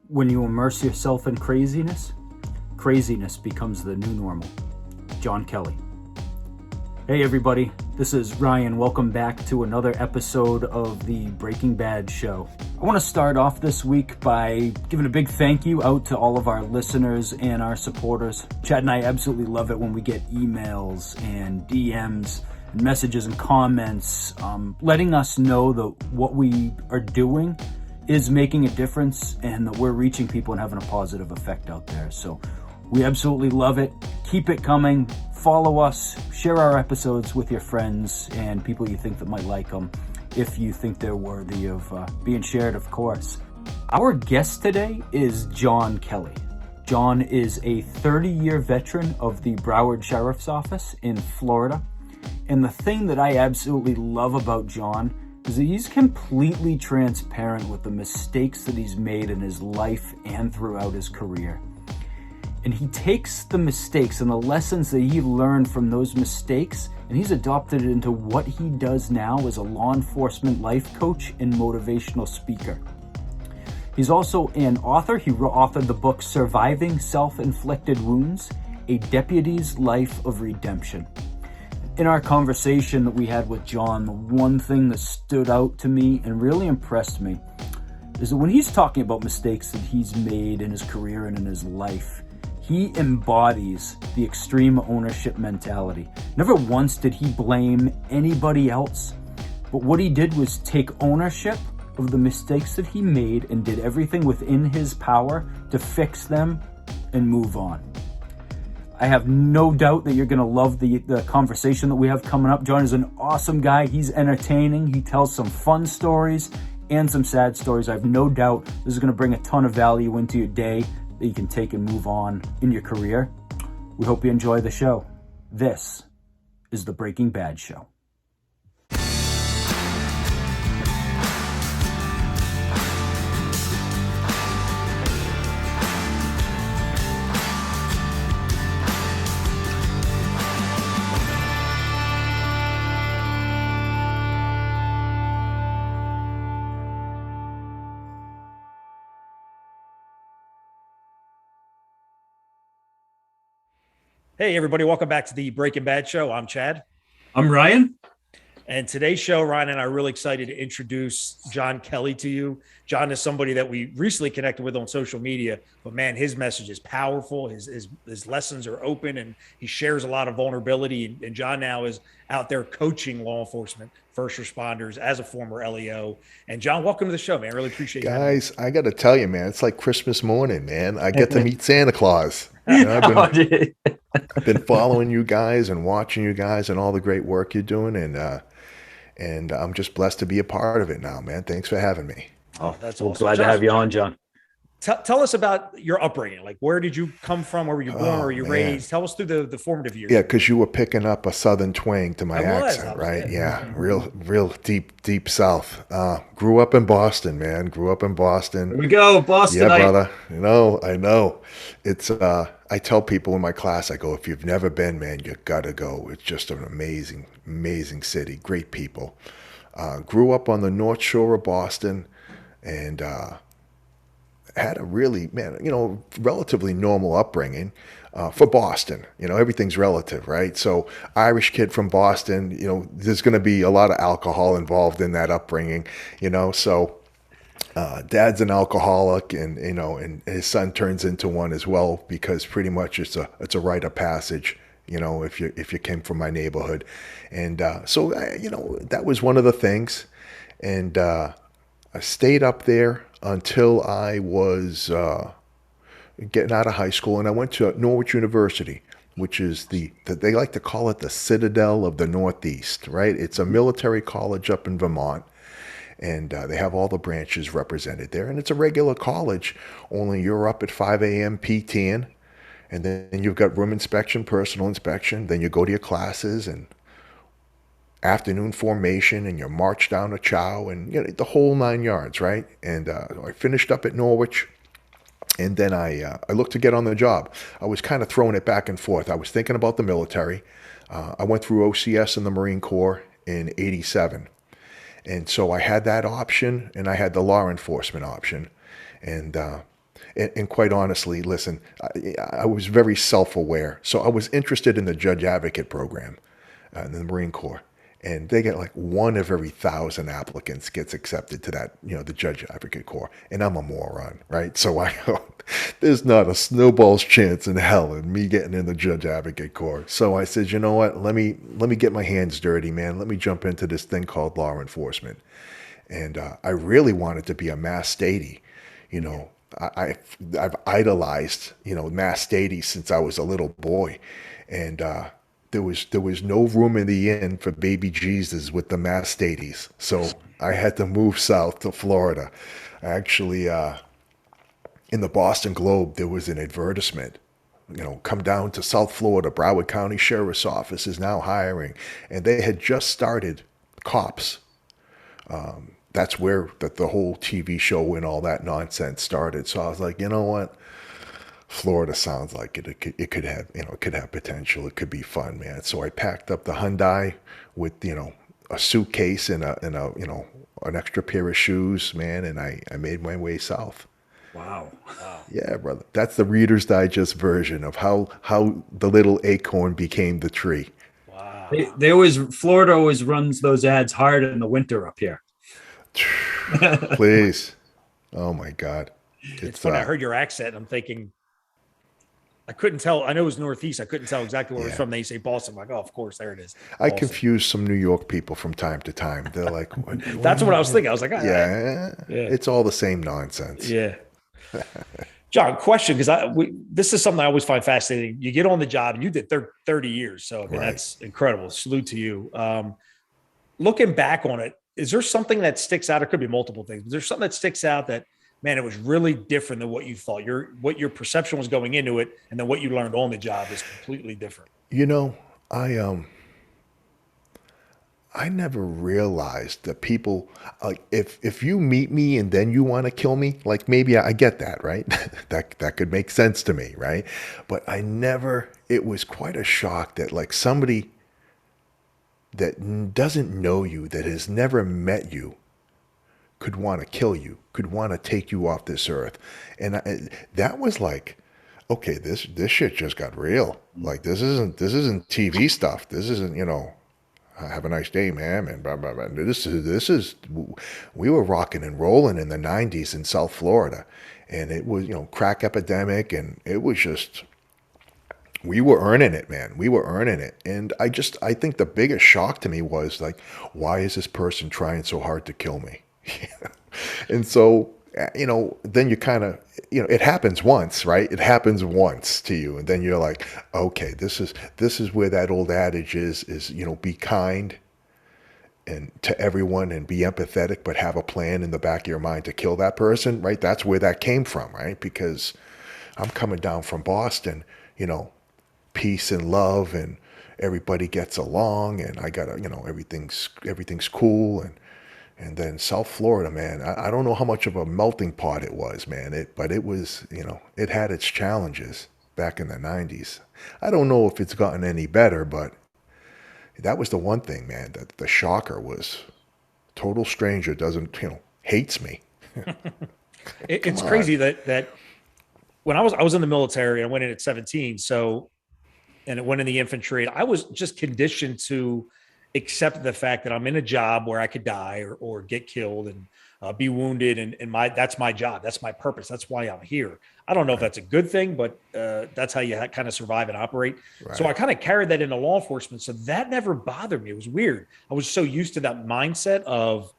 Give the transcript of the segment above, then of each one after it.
When you immerse yourself in craziness, craziness becomes the new normal. John Kelly. Hey everybody, this is Ryan. Welcome back to another episode of the Breaking Bad show. I want to start off this week by giving a big thank you out to all of our listeners and our supporters. Chad and I absolutely love it when we get emails and DMs and messages and comments letting us know that what we are doing is making a difference and that we're reaching people and having a positive effect out there. So we absolutely love it. Keep it coming. Follow us. Share our episodes with your friends and people you think that might like them, if you think they're worthy of being shared, of course. Our guest today is John Kelly. John is a 30-year veteran of the Broward Sheriff's Office in Florida. And the thing that I absolutely love about John is that he's completely transparent with the mistakes that he's made in his life and throughout his career. And he takes the mistakes and the lessons that he learned from those mistakes, and he's adopted it into what he does now as a law enforcement life coach and motivational speaker. He's also an author. He authored the book Surviving Self-Inflicted Wounds, A Deputy's Life of Redemption. In our conversation that we had with John, the one thing that stood out to me and really impressed me is that when he's talking about mistakes that he's made in his career and in his life, he embodies the extreme ownership mentality. Never once did he blame anybody else, but what he did was take ownership of the mistakes that he made and did everything within his power to fix them and move on. I have no doubt that you're going to love the conversation that we have coming up. John is an awesome guy. He's entertaining. He tells some fun stories and some sad stories. I have no doubt this is going to bring a ton of value into your day that you can take and move on in your career. We hope you enjoy the show. This is the Breaking Bad Show. Hey, everybody. Welcome back to the Breaking Bad Show. I'm Chad. I'm Ryan. And today's show, Ryan and I are really excited to introduce John Kelly to you. John is somebody that we recently connected with on social media, but man, his message is powerful. His lessons are open and he shares a lot of vulnerability. And John now is out there coaching law enforcement, first responders as a former LEO. And John, welcome to the show, man. I really appreciate you. Guys, I got to tell you, man, it's like Christmas morning, man. I get to meet Santa Claus. You know, I've been following you guys and watching you guys and all the great work you're doing. And I'm just blessed to be a part of it now, man. Thanks for having me. Oh, that's awesome. awesome. Glad to have you on, John. Tell us about your upbringing. Like, where did you come from? Where were you born? Where were you raised? Tell us through the formative years. Yeah, because you were picking up a southern twang to my accent, right? Yeah. Real deep south. Grew up in Boston, man. Here we go, Boston. Yeah, brother. I know. It's I tell people in my class, I go, if you've never been, man, you gotta go. It's just an amazing city. Great people. Grew up on the North Shore of Boston, and had a really, relatively normal upbringing for Boston. Everything's relative, right? So Irish kid from Boston, there's going to be a lot of alcohol involved in that upbringing, so dad's an alcoholic, and his son turns into one as well, because pretty much it's a rite of passage, if you came from my neighborhood. And so that was one of the things. And I stayed up there until I was getting out of high school, and I went to Norwich University, which is they like to call it the Citadel of the Northeast, right? It's a military college up in Vermont, and they have all the branches represented there, and it's a regular college, only you're up at 5 a.m. PTing, and then you've got room inspection, personal inspection, then you go to your classes, and afternoon formation, and you march down to chow, and the whole 9 yards, right? And I finished up at Norwich, and then I looked to get on the job. I was kind of throwing it back and forth. I was thinking about the military. I went through OCS in the Marine Corps in '87, and so I had that option, and I had the law enforcement option, and And quite honestly, listen, I was very self-aware. So I was interested in the judge advocate program in the Marine Corps. And they get like 1 of every 1,000 applicants gets accepted to that, the judge advocate corps. And I'm a moron, right? So I go, there's not a snowball's chance in hell in me getting in the judge advocate corps. So I said, you know what? Let me get my hands dirty, man. Let me jump into this thing called law enforcement. And I really wanted to be a mass statey. I've idolized, mass statey since I was a little boy. And there was no room in the inn for baby Jesus with the mass stadies. So I had to move south to Florida. Actually, in the Boston Globe, there was an advertisement, come down to South Florida. Broward County Sheriff's Office is now hiring. And they had just started cops. That's where the whole TV show and all that nonsense started. So I was like, you know what? Florida sounds like it could have, it could have potential. It could be fun, man. So I packed up the Hyundai with, a suitcase and an extra pair of shoes, man. And I made my way south. Wow. Yeah, brother. That's the Reader's Digest version of how the little acorn became the tree. Wow. Florida always runs those ads hard in the winter up here. Please. Oh my God. It's funny. I heard your accent. I'm thinking, I couldn't tell. I know it was Northeast. I couldn't tell exactly where it was from. They say Boston. I'm like, oh, of course, there it is. I confuse some New York people from time to time. They're like, that's what I was thinking. I was like, yeah, it's all the same nonsense. Yeah. John, question, because this is something I always find fascinating. You get on the job and you did 30 years. So, I mean, that's incredible. Salute to you. Looking back on it, is there something that sticks out? It could be multiple things. But there's something that sticks out that, man, it was really different than what you thought. What your perception was going into it, and then what you learned on the job is completely different. I never realized that people, like, if you meet me and then you want to kill me, like, maybe I get that, right? that could make sense to me, right? But it was quite a shock that, like, somebody that doesn't know you, that has never met you, could want to kill you, could want to take you off this earth. And that was like, okay, this shit just got real. Like, this isn't TV stuff. This isn't, have a nice day, man. And blah, blah, blah. This is, we were rocking and rolling in the 90s in South Florida. And it was, crack epidemic. And it was just, we were earning it, man. We were earning it. And I think the biggest shock to me was like, why is this person trying so hard to kill me? And so, then you kind of, it happens once, right? It happens once to you. And then you're like, okay, this is where that old adage is, be kind and to everyone and be empathetic, but have a plan in the back of your mind to kill that person, right? That's where that came from, right? Because I'm coming down from Boston, peace and love and everybody gets along and I got everything's cool. And then South Florida, man, I don't know how much of a melting pot it was, man. But it was, it had its challenges back in the 90s. I don't know if it's gotten any better, but that was the one thing, man, that the shocker was total stranger hates me. It's crazy that when I was in the military, I went in at 17. And it went in the infantry. I was just conditioned to accept the fact that I'm in a job where I could die or get killed and be wounded. And that's my job. That's my purpose. That's why I'm here. I don't know if that's a good thing, but that's how you kind of survive and operate. Right. So I kind of carried that into law enforcement. So that never bothered me. It was weird. I was so used to that mindset of,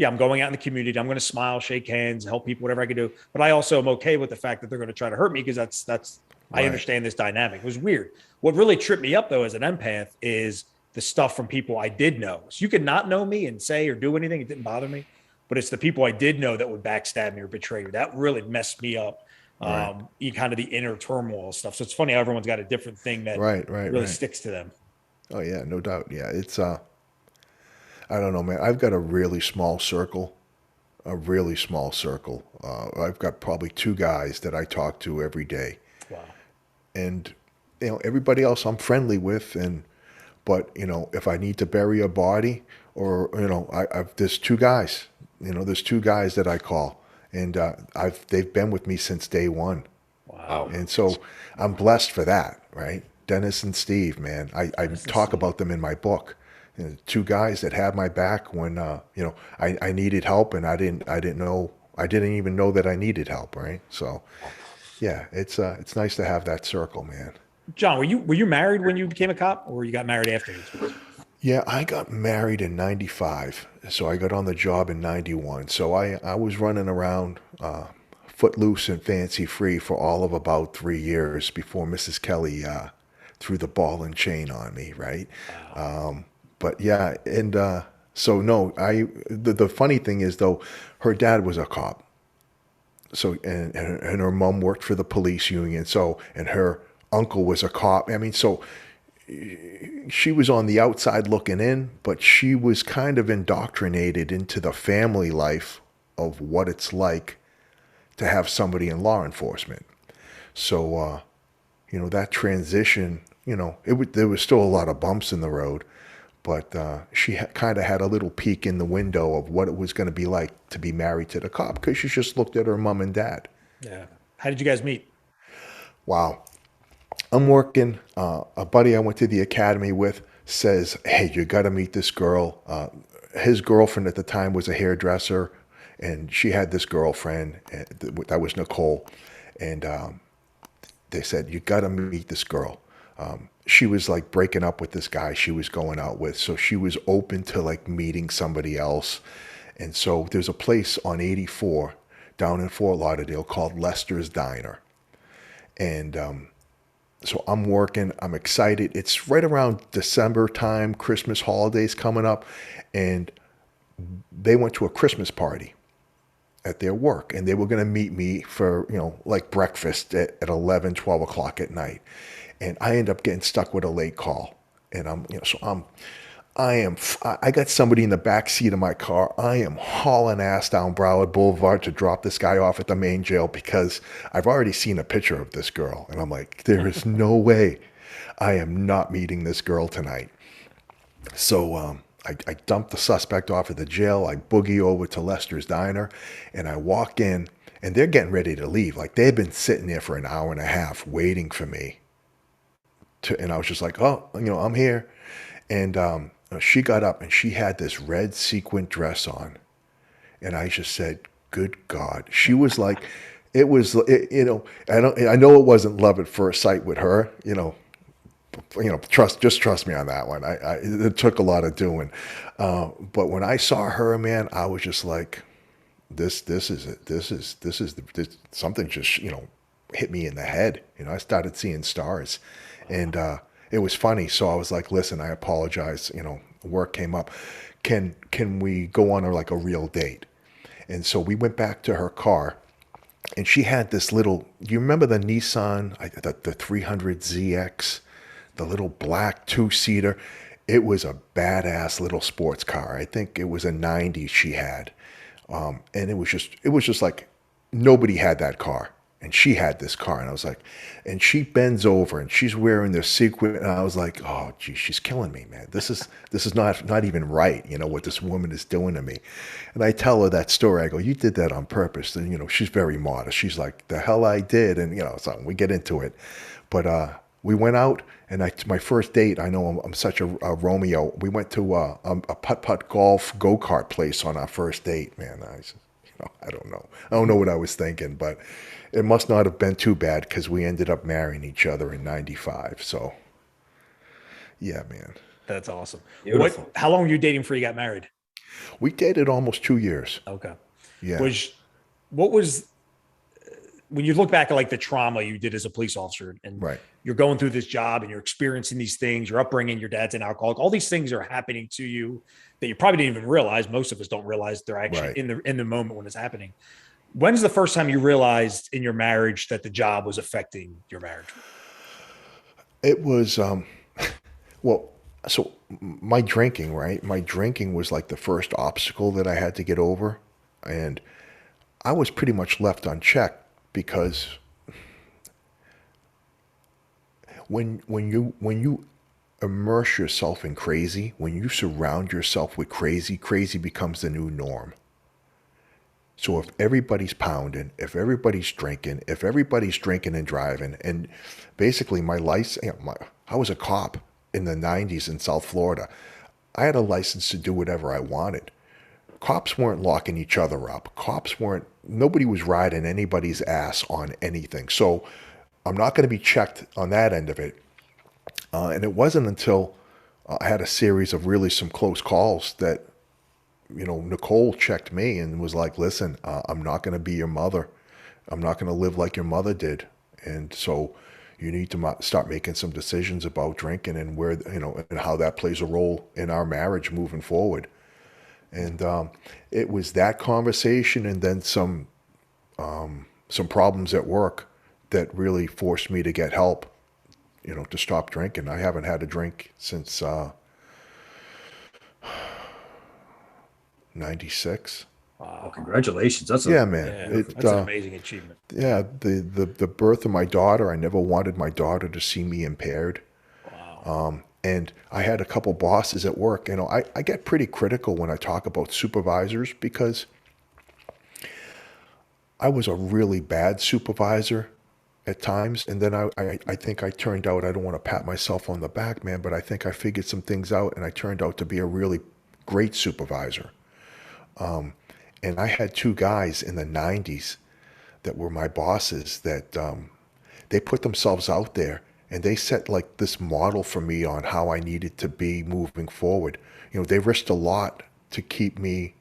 I'm going out in the community. I'm going to smile, shake hands, help people, whatever I can do. But I also am okay with the fact that they're going to try to hurt me because that's right. I understand this dynamic. It was weird. What really tripped me up though, as an empath, is the stuff from people I did know. So you could not know me and say or do anything. It didn't bother me, but it's the people I did know that would backstab me or betray me. That really messed me up. Right. Kind of the inner turmoil stuff. So it's funny how everyone's got a different thing that really sticks to them. Oh yeah, no doubt. Yeah. It's, I don't know, man. I've got a really small circle. I've got probably 2 guys that I talk to every day. Wow. And, everybody else I'm friendly with. But if I need to bury a body or, there's 2 guys, there's 2 guys that I call and they've been with me since day one. Wow. And so I'm blessed for that, right? Dennis and Steve, man. I talk about them in my book. You know, two guys that had my back when I needed help, and I didn't even know that I needed help, right? So yeah, it's nice to have that circle, man. John, were you married when you became a cop, or you got married afterwards? Yeah, I got married in 95, so I got on the job in 91. So I was running around footloose and fancy free for all of about 3 years before Mrs. Kelly threw the ball and chain on me, right? Wow. But yeah, and so no, the funny thing is though, her dad was a cop. So and her mom worked for the police union. So and her uncle was a cop. I mean, so she was on the outside looking in, but she was kind of indoctrinated into the family life of what it's like to have somebody in law enforcement. So, that transition, there was still a lot of bumps in the road, but she kind of had a little peek in the window of what it was going to be like to be married to the cop, because she just looked at her mom and dad. Yeah. How did you guys meet? Wow. I'm working. A buddy I went to the academy with says, "Hey, you got to meet this girl." His girlfriend at the time was a hairdresser, and she had this girlfriend that was Nicol, and they said, "You got to meet this girl." She was like breaking up with this guy she was going out with, so she was open to like meeting somebody else. And so there's a place on 84 down in Fort Lauderdale called Lester's Diner, and so I'm working, I'm excited. It's right around December time, Christmas holidays coming up. And they went to a Christmas party at their work, and they were going to meet me for, like breakfast at 11, 12 o'clock at night. And I end up getting stuck with a late call. And I got somebody in the back seat of my car. I am hauling ass down Broward Boulevard to drop this guy off at the main jail, because I've already seen a picture of this girl. And I'm like, there is no way I am not meeting this girl tonight. So I dump the suspect off at the jail. I boogie over to Lester's Diner, and I walk in, and they're getting ready to leave. Like, they've been sitting there for an hour and a half waiting for me. And I was just like, oh, I'm here. And she got up, and she had this red sequin dress on. And I just said, good God. She was like, I know it wasn't love at first sight with her, trust me on that one. It took a lot of doing. But when I saw her, man, I was just like, this is it. Something just, hit me in the head. I started seeing stars, and it was funny. So I was like, listen, I apologize. Work came up. Can we go on a real date? And so we went back to her car, and she had this little, do you remember the Nissan, the 300ZX, the little black two-seater? It was a badass little sports car. I think it was a 90 she had. And it was just like, nobody had that car. And she had this car, and I was like, and she bends over, and she's wearing this sequin, and I was like, oh, gee, she's killing me, man. This is not even right, what this woman is doing to me. And I tell her that story. I go, you did that on purpose. And she's very modest. She's like, the hell I did, and so we get into it. But we went out, and my first date. I know I'm such a Romeo. We went to a putt-putt golf go-kart place on our first date, man. I don't know. I don't know what I was thinking, but it must not have been too bad, because we ended up marrying each other in 95. So, yeah, man. That's awesome. Beautiful. How long were you dating before you got married? We dated almost 2 years. Okay. Yeah. What was, when you look back at the trauma you did as a police officer, and Right. You're going through this job and you're experiencing these things, your upbringing, your dad's an alcoholic, all these things are happening to you that you probably didn't even realize. Most of us don't realize they're actually Right. in the moment when it's happening. When's the first time you realized in your marriage that the job was affecting your marriage? It was, so my drinking, right? My drinking was like the first obstacle that I had to get over. And I was pretty much left unchecked, because when you immerse yourself in crazy, when you surround yourself with crazy, crazy becomes the new norm. So if everybody's pounding, if everybody's drinking and driving, and basically my license, I was a cop in the 90s in South Florida. I had a license to do whatever I wanted. Cops weren't locking each other up. Nobody was riding anybody's ass on anything. So I'm not going to be checked on that end of it. And it wasn't until I had a series of really some close calls that, Nicol checked me and was like, listen, I'm not going to be your mother. I'm not going to live like your mother did. And so you need to start making some decisions about drinking and where, and how that plays a role in our marriage moving forward. And it was that conversation and then some problems at work that really forced me to get help, to stop drinking. I haven't had a drink since 96. Wow, congratulations. That's an amazing achievement. Yeah, the birth of my daughter, I never wanted my daughter to see me impaired. Wow. And I had a couple bosses at work. I get pretty critical when I talk about supervisors because I was a really bad supervisor at times. And then I think I turned out, I don't want to pat myself on the back, man, but I think I figured some things out and I turned out to be a really great supervisor. And I had two guys in the 90s that were my bosses that they put themselves out there and they set like this model for me on how I needed to be moving forward. They risked a lot to keep me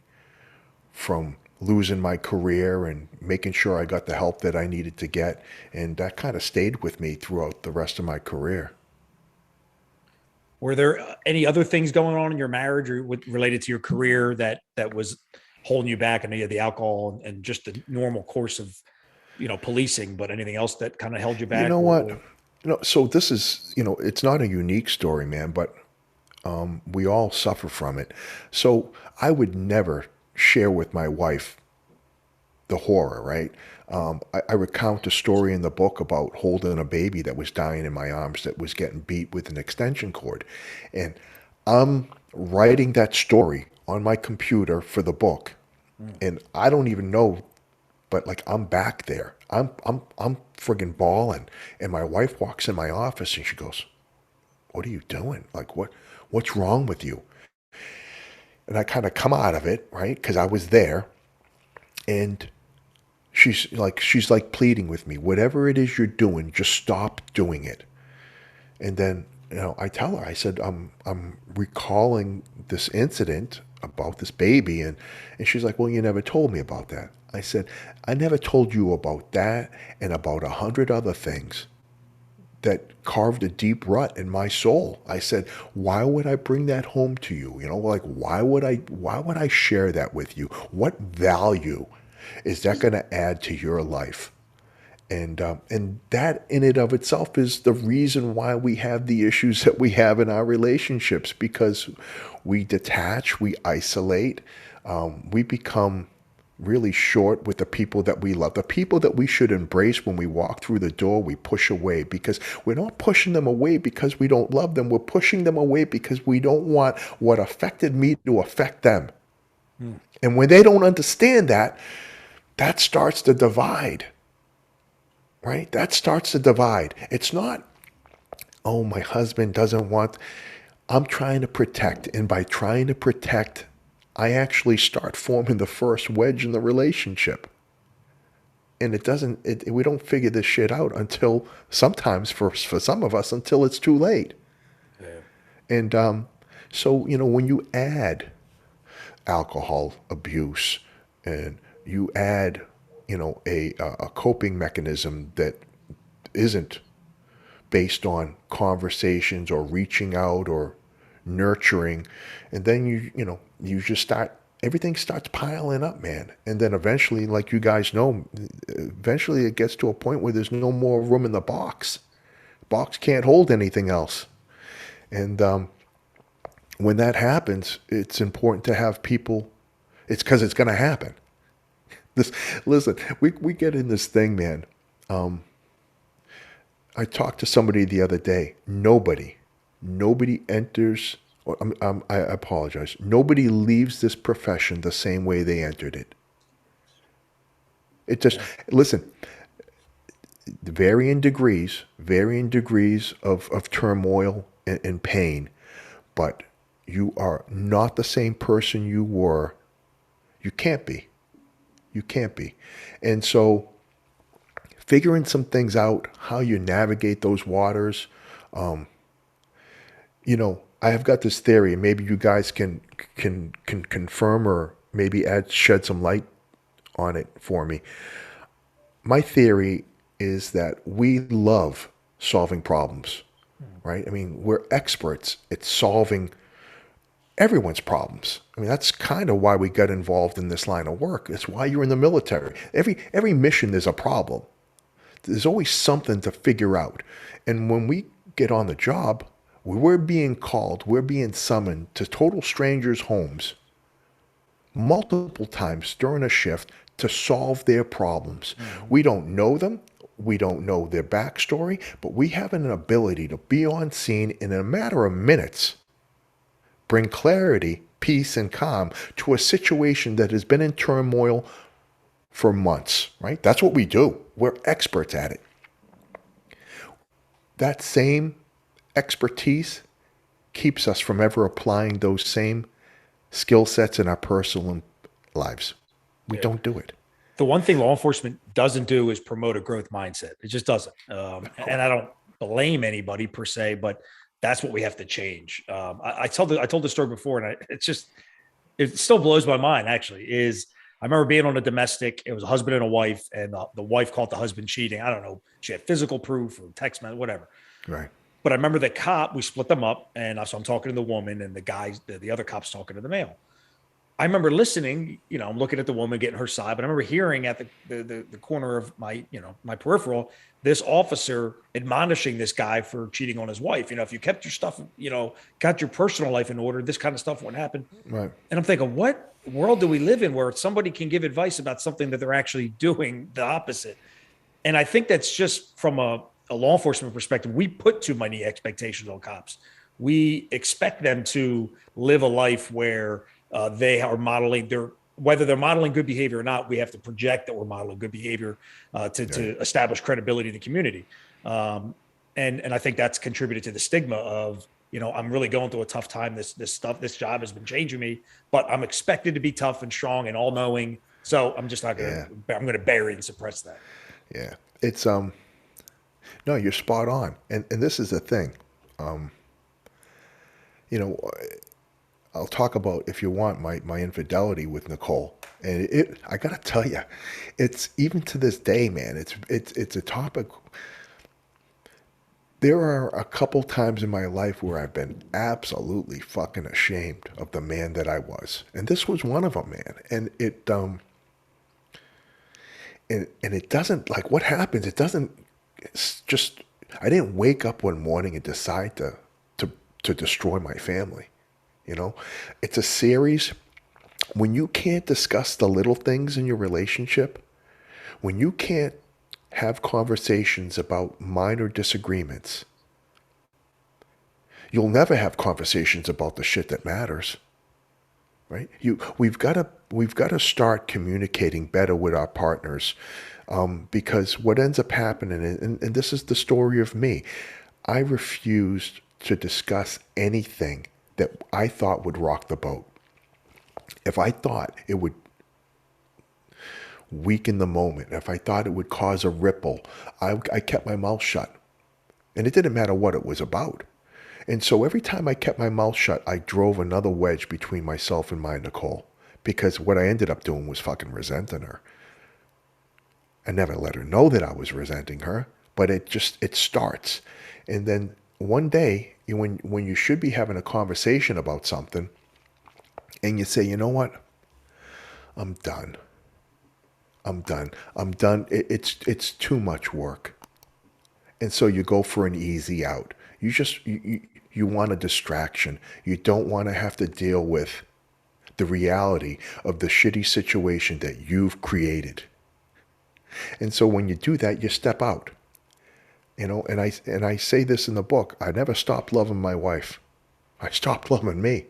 from losing my career and making sure I got the help that I needed to get. And that kind of stayed with me throughout the rest of my career. Were there any other things going on in your marriage or related to your career that was holding you back? I know you had the alcohol and just the normal course of, policing, but anything else that kind of held you back? You know what? So this is, it's not a unique story, man, but we all suffer from it. So I would never share with my wife the horror, right? I recount a story in the book about holding a baby that was dying in my arms that was getting beat with an extension cord. And I'm writing that story on my computer for the book. And I don't even know, but like I'm back there. I'm friggin' bawling. And my wife walks in my office and she goes, "What are you doing? Like what's wrong with you?" And I kind of come out of it, right? Because I was there. And she's like pleading with me, whatever it is you're doing, just stop doing it. And then, I tell her, I said, I'm recalling this incident about this baby. And she's like, well, you never told me about that. I said, I never told you about that and about 100 other things that carved a deep rut in my soul. I said, why would I bring that home to you? Why would I share that with you? What value is that going to add to your life? And that in and of itself is the reason why we have the issues that we have in our relationships, because we detach, we isolate, we become really short with the people that we love. The people that we should embrace when we walk through the door, we push away, because we're not pushing them away because we don't love them. We're pushing them away because we don't want what affected me to affect them. And when they don't understand that, that starts to divide, right? That starts to divide. It's not, oh, my husband doesn't want, I'm trying to protect. And by trying to protect, I actually start forming the first wedge in the relationship. And we don't figure this shit out until sometimes for some of us, until it's too late. Yeah. And so, when you add alcohol abuse and you add, a coping mechanism that isn't based on conversations or reaching out or nurturing, and then you just start, everything starts piling up, man. And then eventually, like you guys know, eventually it gets to a point where there's no more room in the box. Box can't hold anything else. And when that happens, it's important to have people. It's because it's going to happen. Listen, we get in this thing, man. I talked to somebody the other day. Nobody enters, or I apologize. Nobody leaves this profession the same way they entered it. It just, listen, varying degrees of turmoil and pain, but you are not the same person you were. You can't be. You can't be. And so figuring some things out, how you navigate those waters, I have got this theory, and maybe you guys can confirm or maybe shed some light on it for me. My theory is that we love solving problems, right? I mean, we're experts at solving everyone's problems. I mean, that's kind of why we got involved in this line of work. It's why you're in the military. Every mission, there's a problem. There's always something to figure out. And when we get on the job, we're being summoned to total strangers' homes multiple times during a shift to solve their problems. We don't know them. We don't know their backstory, but we have an ability to be on scene in a matter of minutes, bring clarity, peace, and calm to a situation that has been in turmoil for months, right? That's what we do. We're experts at it. That same expertise keeps us from ever applying those same skill sets in our personal lives. We don't do it. The one thing law enforcement doesn't do is promote a growth mindset. It just doesn't. And I don't blame anybody per se, but that's what we have to change. I told the story before, and it still blows my mind. Actually, I remember being on a domestic. It was a husband and a wife, and the wife caught the husband cheating. I don't know. She had physical proof or text message, whatever. Right. But I remember the cop. We split them up, and so I'm talking to the woman, and the other cop's talking to the male. I remember listening, I'm looking at the woman getting her side, but I remember hearing at the corner of my peripheral, this officer admonishing this guy for cheating on his wife. If you kept your stuff, got your personal life in order, this kind of stuff wouldn't happen. Right. And I'm thinking, what world do we live in where somebody can give advice about something that they're actually doing the opposite? And I think that's just from a law enforcement perspective. We put too many expectations on cops. We expect them to live a life where they are modeling whether they're modeling good behavior or not. We have to project that we're modeling good behavior to establish credibility in the community. And I think that's contributed to the stigma of, I'm really going through a tough time. This job has been changing me, but I'm expected to be tough and strong and all knowing. So I'm just not going to, I'm going to bury and suppress that. Yeah. It's, no, you're spot on. And this is the thing. I'll talk about, if you want, my infidelity with Nicol. And I got to tell you, it's even to this day, man, it's a topic. There are a couple times in my life where I've been absolutely fucking ashamed of the man that I was. And this was one of them, man. And it doesn't, like, what happens, it doesn't, it's just, I didn't wake up one morning and decide to destroy my family. It's a series. When you can't discuss the little things in your relationship, when you can't have conversations about minor disagreements, you'll never have conversations about the shit that matters, right? We've got to start communicating better with our partners, because what ends up happening, and this is the story of me, I refused to discuss anything that I thought would rock the boat. If I thought it would weaken the moment, if I thought it would cause a ripple, I kept my mouth shut. And it didn't matter what it was about. And so every time I kept my mouth shut, I drove another wedge between myself and my Nicol. Because what I ended up doing was fucking resenting her. I never let her know that I was resenting her, but it starts. And then one day, when you should be having a conversation about something, and you say, you know what, I'm done. It's too much work. And so you go for an easy out. You want a distraction. You don't want to have to deal with the reality of the shitty situation that you've created. And so when you do that, you step out. And I say this in the book, I never stopped loving my wife. I stopped loving me.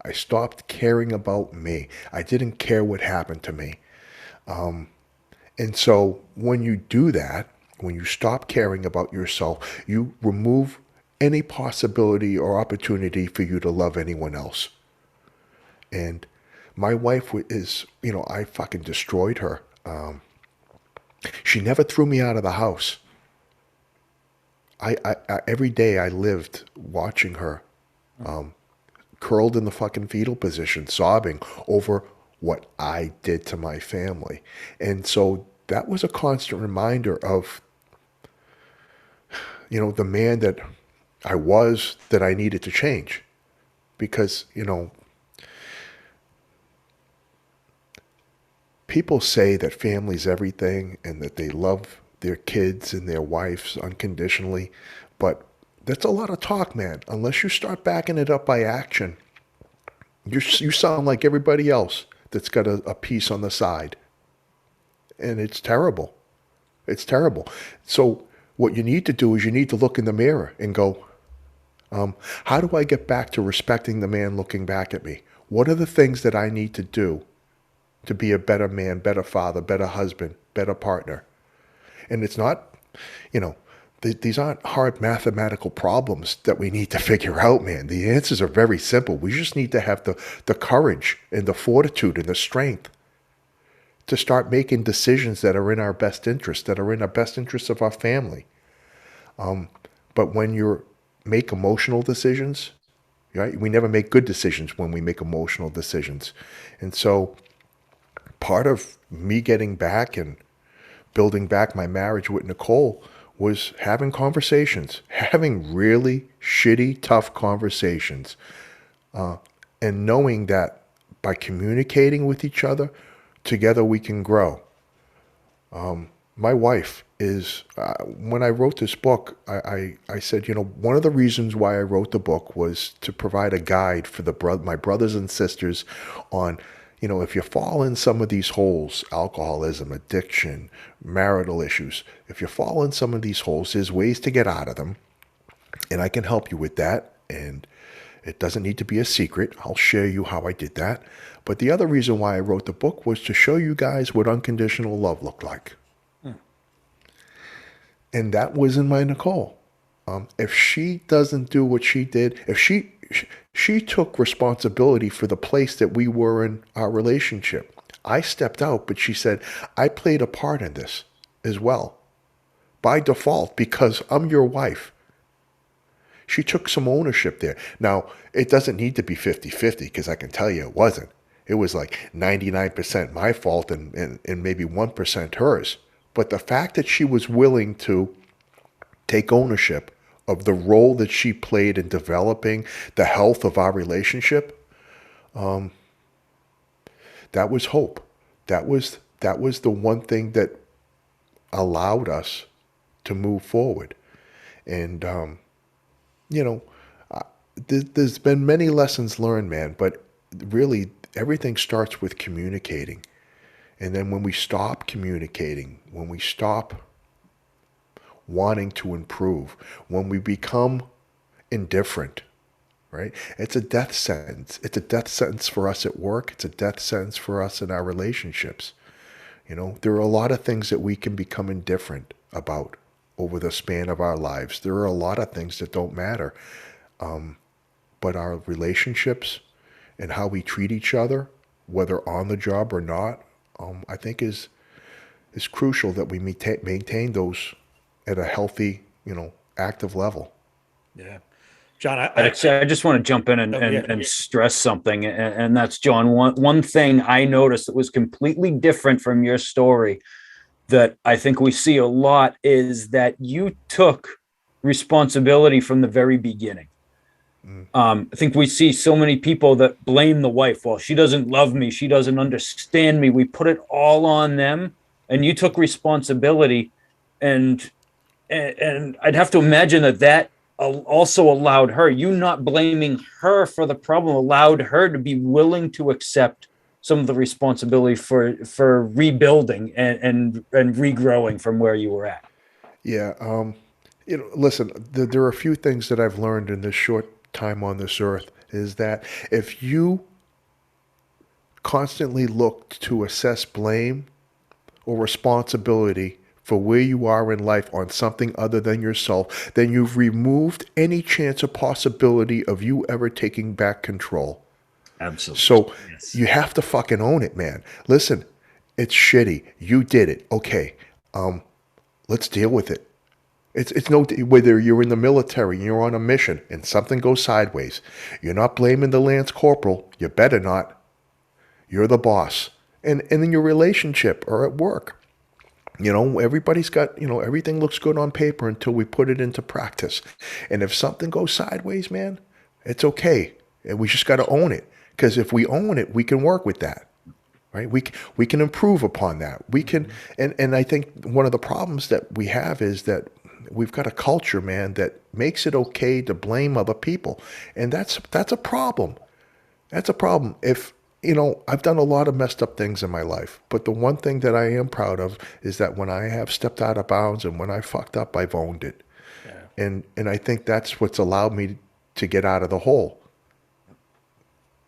I stopped caring about me. I didn't care what happened to me. And so when you do that, when you stop caring about yourself, you remove any possibility or opportunity for you to love anyone else. And my wife is, I fucking destroyed her. She never threw me out of the house. I every day I lived watching her, curled in the fucking fetal position, sobbing over what I did to my family. And so that was a constant reminder of, the man that I was, that I needed to change. Because, people say that family's everything and that they love their kids and their wives unconditionally, but that's a lot of talk, man. Unless you start backing it up by action, you sound like everybody else that's got a piece on the side. And it's terrible. It's terrible. So what you need to do is you need to look in the mirror and go, how do I get back to respecting the man looking back at me? What are the things that I need to do to be a better man, better father, better husband, better partner? And it's not, these aren't hard mathematical problems that we need to figure out, man. The answers are very simple. We just need to have the courage and the fortitude and the strength to start making decisions that are in our best interest, that are in the best interest of our family. But when you make emotional decisions, right? We never make good decisions when we make emotional decisions. And so part of me getting back and building back my marriage with Nicol was having conversations, having really shitty, tough conversations, and knowing that by communicating with each other, together we can grow. My wife is, when I wrote this book, I said, one of the reasons why I wrote the book was to provide a guide for my brothers and sisters on, if you fall in some of these holes, alcoholism, addiction, marital issues, if you fall in some of these holes, there's ways to get out of them. And I can help you with that. And it doesn't need to be a secret. I'll share you how I did that. But the other reason why I wrote the book was to show you guys what unconditional love looked like. And that was in my Nicol. If she doesn't do what she did, if she took responsibility for the place that we were in our relationship. I stepped out, but she said, I played a part in this as well, by default, because I'm your wife. She took some ownership there. Now, it doesn't need to be 50-50, because I can tell you it wasn't. It was like 99% my fault and maybe 1% hers. But the fact that she was willing to take ownership of the role that she played in developing the health of our relationship, that was hope. That was the one thing that allowed us to move forward. And, there's been many lessons learned, man, but really everything starts with communicating. And then when we stop communicating, when we stop wanting to improve, when we become indifferent, right? It's a death sentence. It's a death sentence for us at work. It's a death sentence for us in our relationships. There are a lot of things that we can become indifferent about over the span of our lives. There are a lot of things that don't matter. But our relationships and how we treat each other, whether on the job or not, I think is crucial that we maintain those at a healthy, active level. Yeah. John, I just want to jump in and stress something. And that's, John, one thing I noticed that was completely different from your story that I think we see a lot is that you took responsibility from the very beginning. I think we see so many people that blame the wife. Well, she doesn't love me. She doesn't understand me. We put it all on them. And you took responsibility. And I'd have to imagine that also allowed her, you not blaming her for the problem, allowed her to be willing to accept some of the responsibility for rebuilding and regrowing from where you were at. Yeah. Listen, there are a few things that I've learned in this short time on this earth is that if you constantly look to assess blame or responsibility for where you are in life on something other than yourself, then you've removed any chance or possibility of you ever taking back control. Absolutely. So Yes. you have to fucking own it, man. Listen, it's shitty. You did it. Okay. Let's deal with it. It's no, whether you're in the military, you're on a mission and something goes sideways. You're not blaming the Lance Corporal. You better not. You're the boss. And in your relationship or at work, everybody's got, everything looks good on paper until we put it into practice. And if something goes sideways, man, it's okay. And we just got to own it. Because if we own it, we can work with that. Right? We can improve upon that. We can, and I think one of the problems that we have is that we've got a culture, man, that makes it okay to blame other people. And that's a problem. That's a problem. If, I've done a lot of messed up things in my life, but the one thing that I am proud of is that when I have stepped out of bounds and when I fucked up, I've owned it. Yeah. And I think that's what's allowed me to get out of the hole.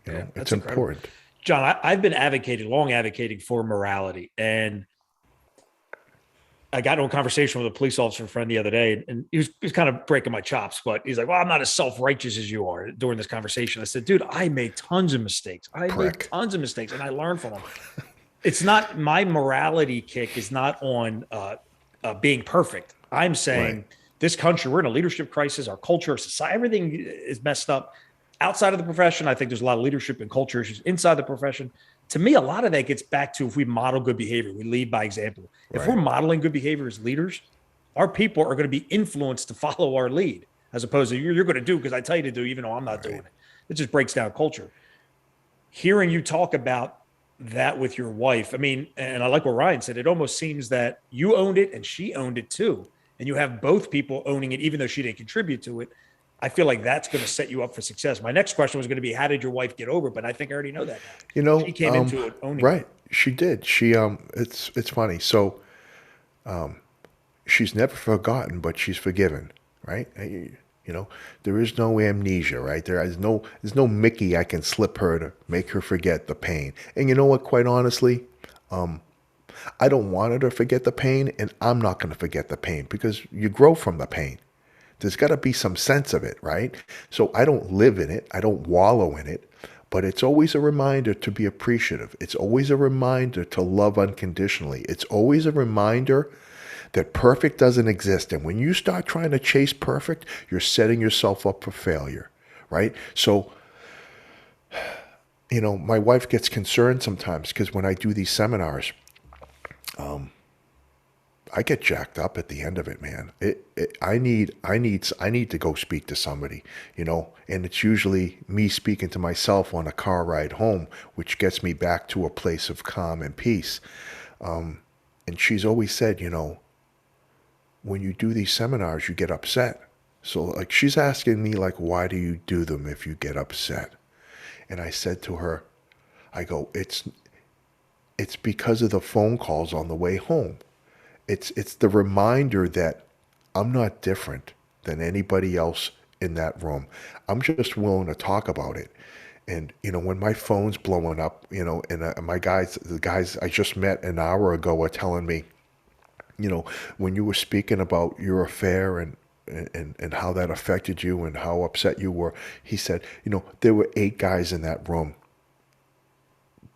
It's important. John, I've been long advocating for morality, and I got into a conversation with a police officer friend the other day, and he was kind of breaking my chops, but he's like, well, I'm not as self-righteous as you are during this conversation. I said, dude, I made tons of mistakes. And I learned from them. It's not, my morality kick is not on being perfect. I'm saying this country, we're in a leadership crisis, our culture, our society, everything is messed up. Outside of the profession, I think there's a lot of leadership and culture issues. Inside the profession, to me, a lot of that gets back to if we model good behavior, we lead by example. If we're modeling good behavior as leaders, our people are going to be influenced to follow our lead, as opposed to you're going to do because I tell you to do, even though I'm not doing it. It just breaks down culture. Hearing you talk about that with your wife, I mean, and I like what Ryan said, it almost seems that you owned it and she owned it too. And you have both people owning it, even though she didn't contribute to it. I feel like that's going to set you up for success. My next question was going to be, how did your wife get over it? But I think I already know that now. She came into it owning it. She did. She it's funny. So she's never forgotten, but she's forgiven, right? There is no amnesia, right? There's no Mickey I can slip her to make her forget the pain. And you know what, quite honestly, I don't want her to forget the pain, and I'm not going to forget the pain because you grow from the pain. There's got to be some sense of it, right? So I don't live in it. I don't wallow in it. But it's always a reminder to be appreciative. It's always a reminder to love unconditionally. It's always a reminder that perfect doesn't exist. And when you start trying to chase perfect, you're setting yourself up for failure, right? So, my wife gets concerned sometimes because when I do these seminars, I get jacked up at the end of it, man. I need to go speak to somebody, and it's usually me speaking to myself on a car ride home, which gets me back to a place of calm and peace. And she's always said, when you do these seminars, you get upset. So like she's asking me like, why do you do them if you get upset? And I said to her, I go, it's because of the phone calls on the way home. It's the reminder that I'm not different than anybody else in that room. I'm just willing to talk about it. And, when my phone's blowing up, and the guys I just met an hour ago are telling me, when you were speaking about your affair and how that affected you and how upset you were, he said, there were 8 guys in that room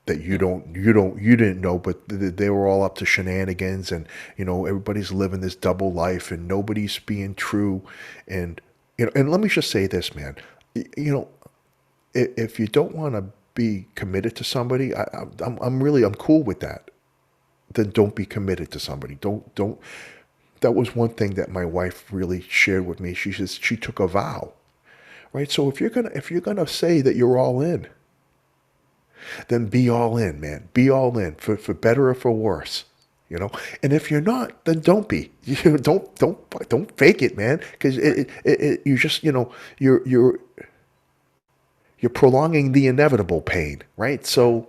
that you didn't know, but they were all up to shenanigans, and everybody's living this double life, and nobody's being true, and and let me just say this, man, if you don't want to be committed to somebody, I'm cool with that. Then don't be committed to somebody. Don't. That was one thing that my wife really shared with me. She says she took a vow, right? So if you're gonna say that you're all in, then be all in, man. Be all in for better or for worse, And if you're not, then don't be. Don't fake it, man. Because you just you're prolonging the inevitable pain, right? So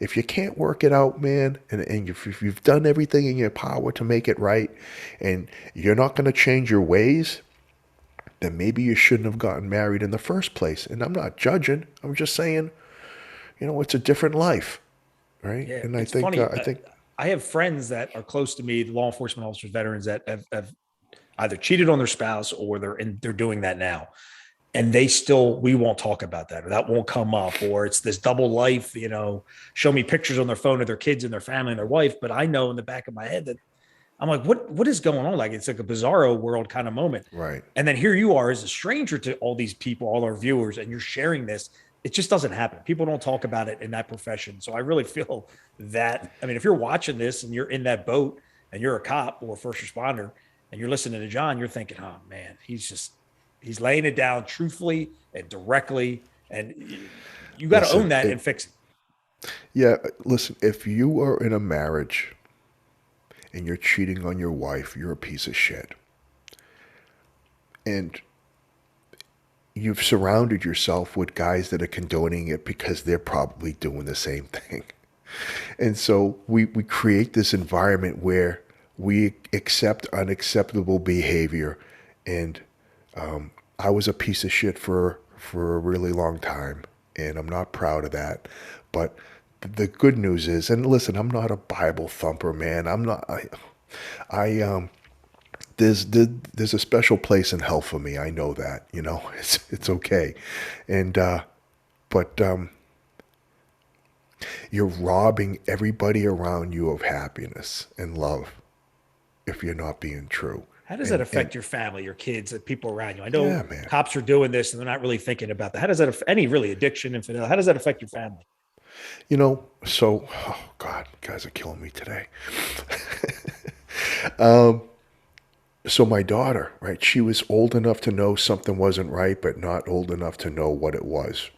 if you can't work it out, man, and if you've done everything in your power to make it right, and you're not going to change your ways, then maybe you shouldn't have gotten married in the first place. And I'm not judging. I'm just saying, it's a different life, right? Yeah, and I it's think funny. I think I have friends that are close to me, law enforcement officers, veterans that have either cheated on their spouse or they're doing that now. And we won't talk about that, or that won't come up, or it's this double life, show me pictures on their phone of their kids and their family and their wife. But I know in the back of my head that I'm like, what is going on? Like, it's like a bizarro world kind of moment. Right. And then here you are as a stranger to all these people, all our viewers, and you're sharing this. It just doesn't happen. People don't talk about it in that profession. So I really feel that, I mean, if you're watching this and you're in that boat and you're a cop or a first responder and you're listening to John, you're thinking, oh man, he's laying it down truthfully and directly. And you got to own that and fix it. Yeah. Listen, if you are in a marriage and you're cheating on your wife, you're a piece of shit. And you've surrounded yourself with guys that are condoning it because they're probably doing the same thing. And so we create this environment where we accept unacceptable behavior. And I was a piece of shit for a really long time, and I'm not proud of that. But the good news is, and listen, I'm not a Bible thumper, man. I'm not. There's a special place in hell for me. I know that. It's okay, and but you're robbing everybody around you of happiness and love if you're not being true. How does that affect your family, your kids, and people around you? I know cops are doing this and they're not really thinking about that. How does that affect any really addiction, infidelity? How does that affect your family? So, oh God, guys are killing me today. So my daughter, right, she was old enough to know something wasn't right, but not old enough to know what it was.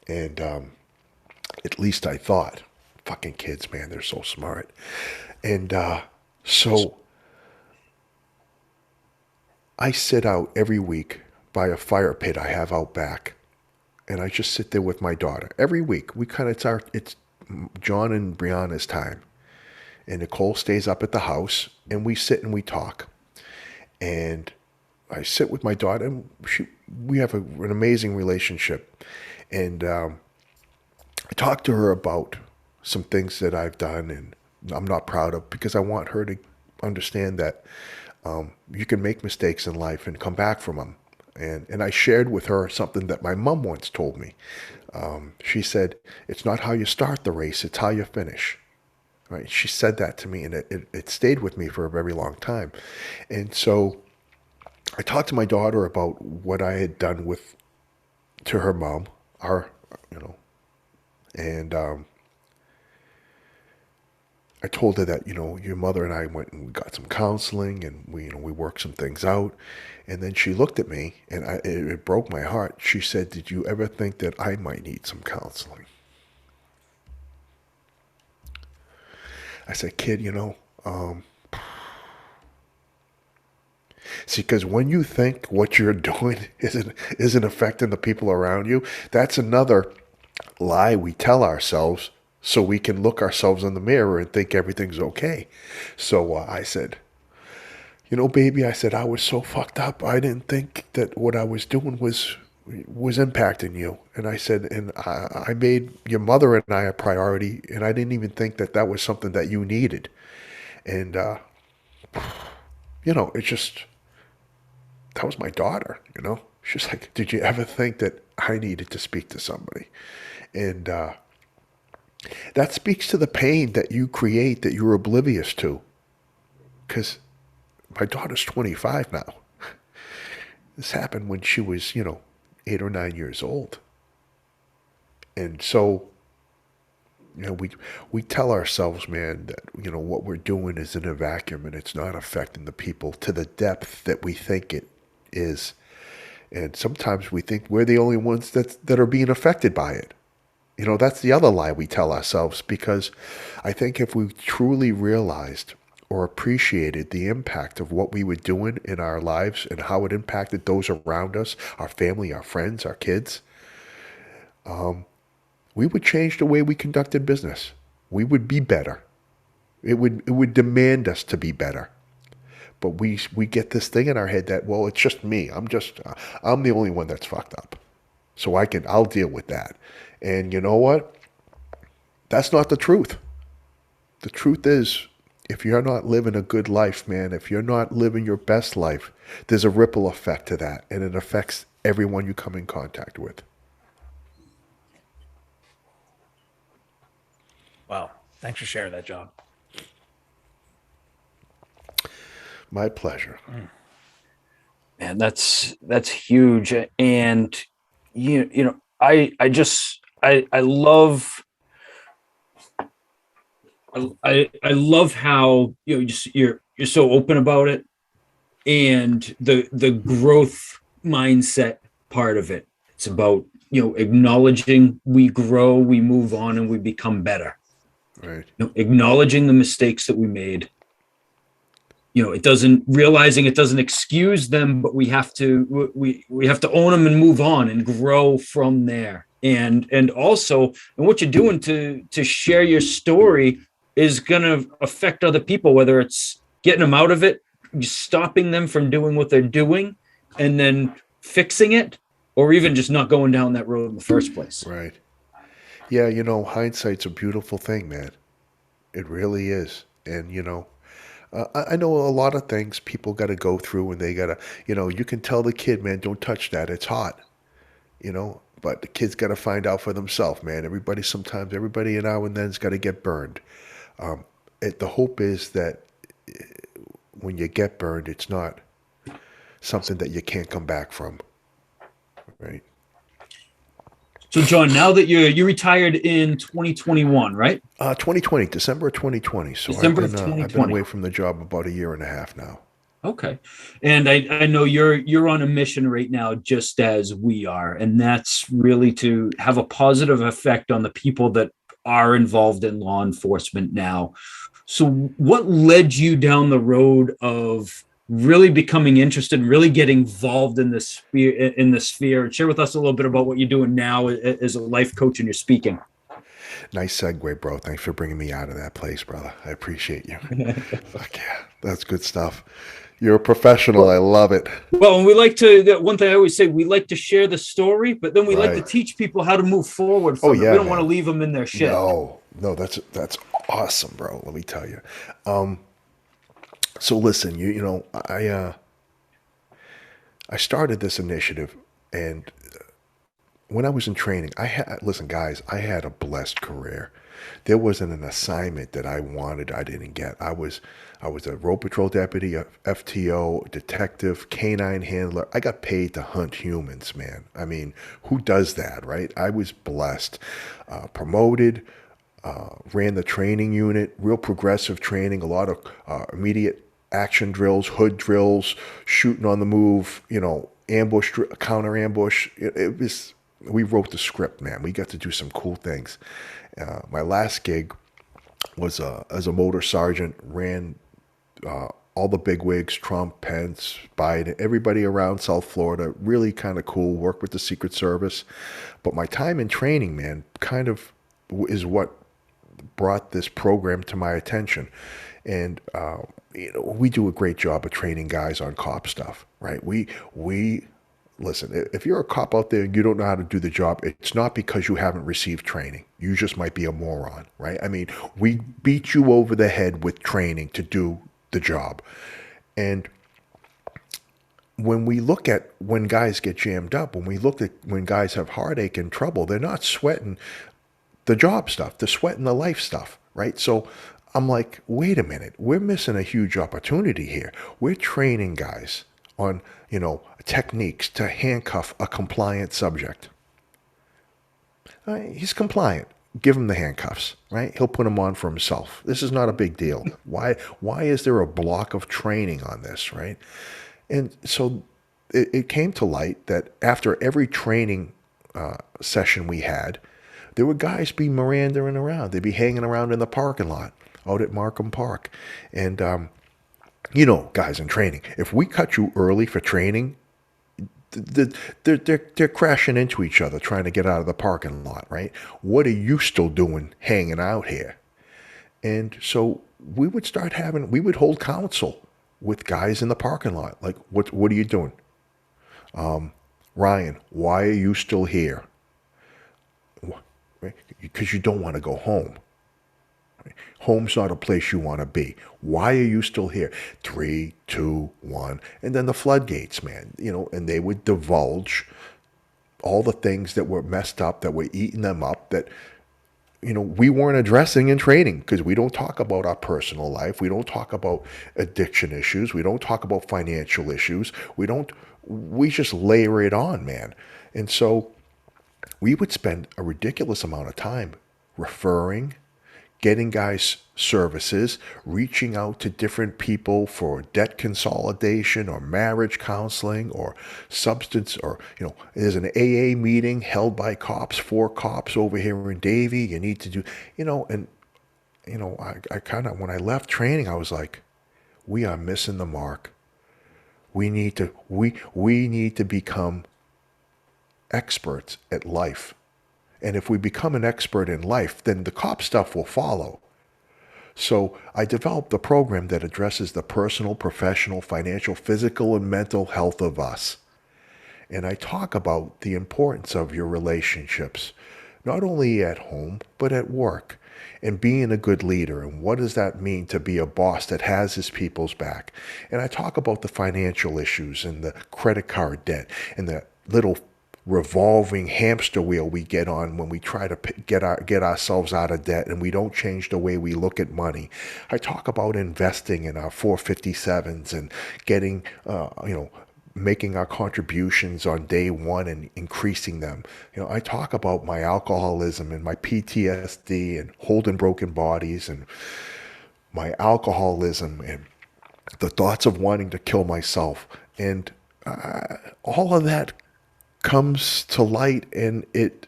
And at least I thought, fucking kids, man, they're so smart. And so I sit out every week by a fire pit I have out back. And I just sit there with my daughter every week. It's John and Briana's time. And Nicol stays up at the house and we sit and we talk. And I sit with my daughter and we have an amazing relationship. And I talk to her about some things that I've done and I'm not proud of, because I want her to understand that you can make mistakes in life and come back from them. And I shared with her something that my mom once told me. She said, it's not how you start the race, it's how you finish. Right? She said that to me, and it stayed with me for a very long time. And so I talked to my daughter about what I had done to her mom, and I told her that, your mother and I went and we got some counseling and we worked some things out. And then she looked at me and it broke my heart. She said, did you ever think that I might need some counseling? I said, kid, see, because when you think what you're doing isn't affecting the people around you, that's another lie we tell ourselves so we can look ourselves in the mirror and think everything's okay. So I said, baby, I said, I was so fucked up. I didn't think that what I was doing was impacting you. And I said, and I made your mother and I a priority, and I didn't even think that was something that you needed. And, it's just, that was my daughter, She's like, did you ever think that I needed to speak to somebody? And that speaks to the pain that you create that you're oblivious to. Because my daughter's 25 now. This happened when she was, 8 or 9 years old. And so, we tell ourselves, man, that, what we're doing is in a vacuum and it's not affecting the people to the depth that we think it is. And sometimes we think we're the only ones that are being affected by it. That's the other lie we tell ourselves, because I think if we truly realized or appreciated the impact of what we were doing in our lives and how it impacted those around us, our family, our friends, our kids, we would change the way we conducted business. We would be better. It would demand us to be better. But we get this thing in our head that, well, it's just me. I'm the only one that's fucked up. So I'll deal with that. And you know what? That's not the truth. the truth is, if you're not living a good life, man, if you're not living your best life, there's a ripple effect to that, and it affects everyone you come in contact with. Wow. Thanks for sharing that, John. My pleasure. Man, that's huge. And I love I love how you're so open about it, and the growth mindset part of it. It's about acknowledging we grow, we move on, and we become better. Right. Acknowledging the mistakes that we made. It doesn't excuse them, but we have to own them and move on and grow from there. And also, and what you're doing to share your story is going to affect other people, whether it's getting them out of it, stopping them from doing what they're doing, and then fixing it, or even just not going down that road in the first place. Right. Yeah, hindsight's a beautiful thing, man. It really is. And, I know a lot of things people got to go through, and they got to, you can tell the kid, man, don't touch that. It's hot, but the kid's got to find out for themselves, man. Everybody now and then's got to get burned. The hope is that when you get burned, it's not something that you can't come back from, right? So, John, now that you retired in 2021, right? 2020, December of 2020. So December I've of 2020. been away from the job about a year and a half now. Okay. And I know you're on a mission right now, just as we are. And that's really to have a positive effect on the people that are involved in law enforcement now. So what led you down the road of really becoming interested, really getting involved in this sphere? Share with us a little bit about what you're doing now as a life coach and you're speaking. Nice segue, bro. Thanks for bringing me out of that place, brother. I appreciate you. Fuck yeah, that's good stuff. You're a professional. I love it. Well, and we like to, one thing I always say, we like to share the story, but then we like to teach people how to move forward from it. We don't want to leave them in their shit. No, that's awesome, bro. Let me tell you. So listen, I started this initiative, and when I was in training, I had a blessed career. There wasn't an assignment that I wanted I didn't get. I was a road patrol deputy, a FTO, detective, canine handler. I got paid to hunt humans, man. I mean, who does that, right? I was blessed. Promoted, ran the training unit, real progressive training, a lot of immediate action drills, hood drills, shooting on the move, ambush, counter ambush. We wrote the script, man. We got to do some cool things. My last gig was as a motor sergeant, ran all the bigwigs, Trump, Pence, Biden, everybody around South Florida. Really kind of cool. Worked with the Secret Service. But my time in training, man, kind of is what brought this program to my attention. And we do a great job of training guys on cop stuff, right? We listen, if you're a cop out there and you don't know how to do the job, it's not because you haven't received training. You just might be a moron, right? I mean, we beat you over the head with training to do the job. And when we look at when guys get jammed up, when we look at when guys have heartache and trouble, they're not sweating the job stuff. They're sweating the life stuff, right? So I'm like, wait a minute, we're missing a huge opportunity here. We're training guys on, techniques to handcuff a compliant subject. He's compliant. Give him the handcuffs, right? He'll put them on for himself. This is not a big deal. Why is there a block of training on this, right? And so it came to light that after every training session we had, there were guys be Mirandaing around. They'd be hanging around in the parking lot out at Markham Park. And, guys in training, if we cut you early for training, they're crashing into each other trying to get out of the parking lot, right? What are you still doing hanging out here? And so we would hold counsel with guys in the parking lot. Like, what are you doing? Ryan, why are you still here? Because you don't want to go home. Home's not a place you want to be. Why are you still here? 3, 2, 1. And then the floodgates, man, and they would divulge all the things that were messed up, that were eating them up, that, we weren't addressing in training, because we don't talk about our personal life. We don't talk about addiction issues. We don't talk about financial issues. We just layer it on, man. And so we would spend a ridiculous amount of time referring, getting guys services, reaching out to different people for debt consolidation or marriage counseling or substance, or, there's an AA meeting held by cops, 4 cops over here in Davie. You need to do, I kind of, when I left training, I was like, we are missing the mark. We need to become experts at life. And if we become an expert in life, then the cop stuff will follow. So I developed a program that addresses the personal, professional, financial, physical, and mental health of us. And I talk about the importance of your relationships, not only at home, but at work, and being a good leader. And what does that mean to be a boss that has his people's back? And I talk about the financial issues and the credit card debt and the little revolving hamster wheel we get on when we try to get ourselves out of debt, and we don't change the way we look at money. I talk about investing in our 457s and getting, making our contributions on day one and increasing them. I talk about my alcoholism and my PTSD and holding broken bodies and my alcoholism and the thoughts of wanting to kill myself. And all of that comes to light, and at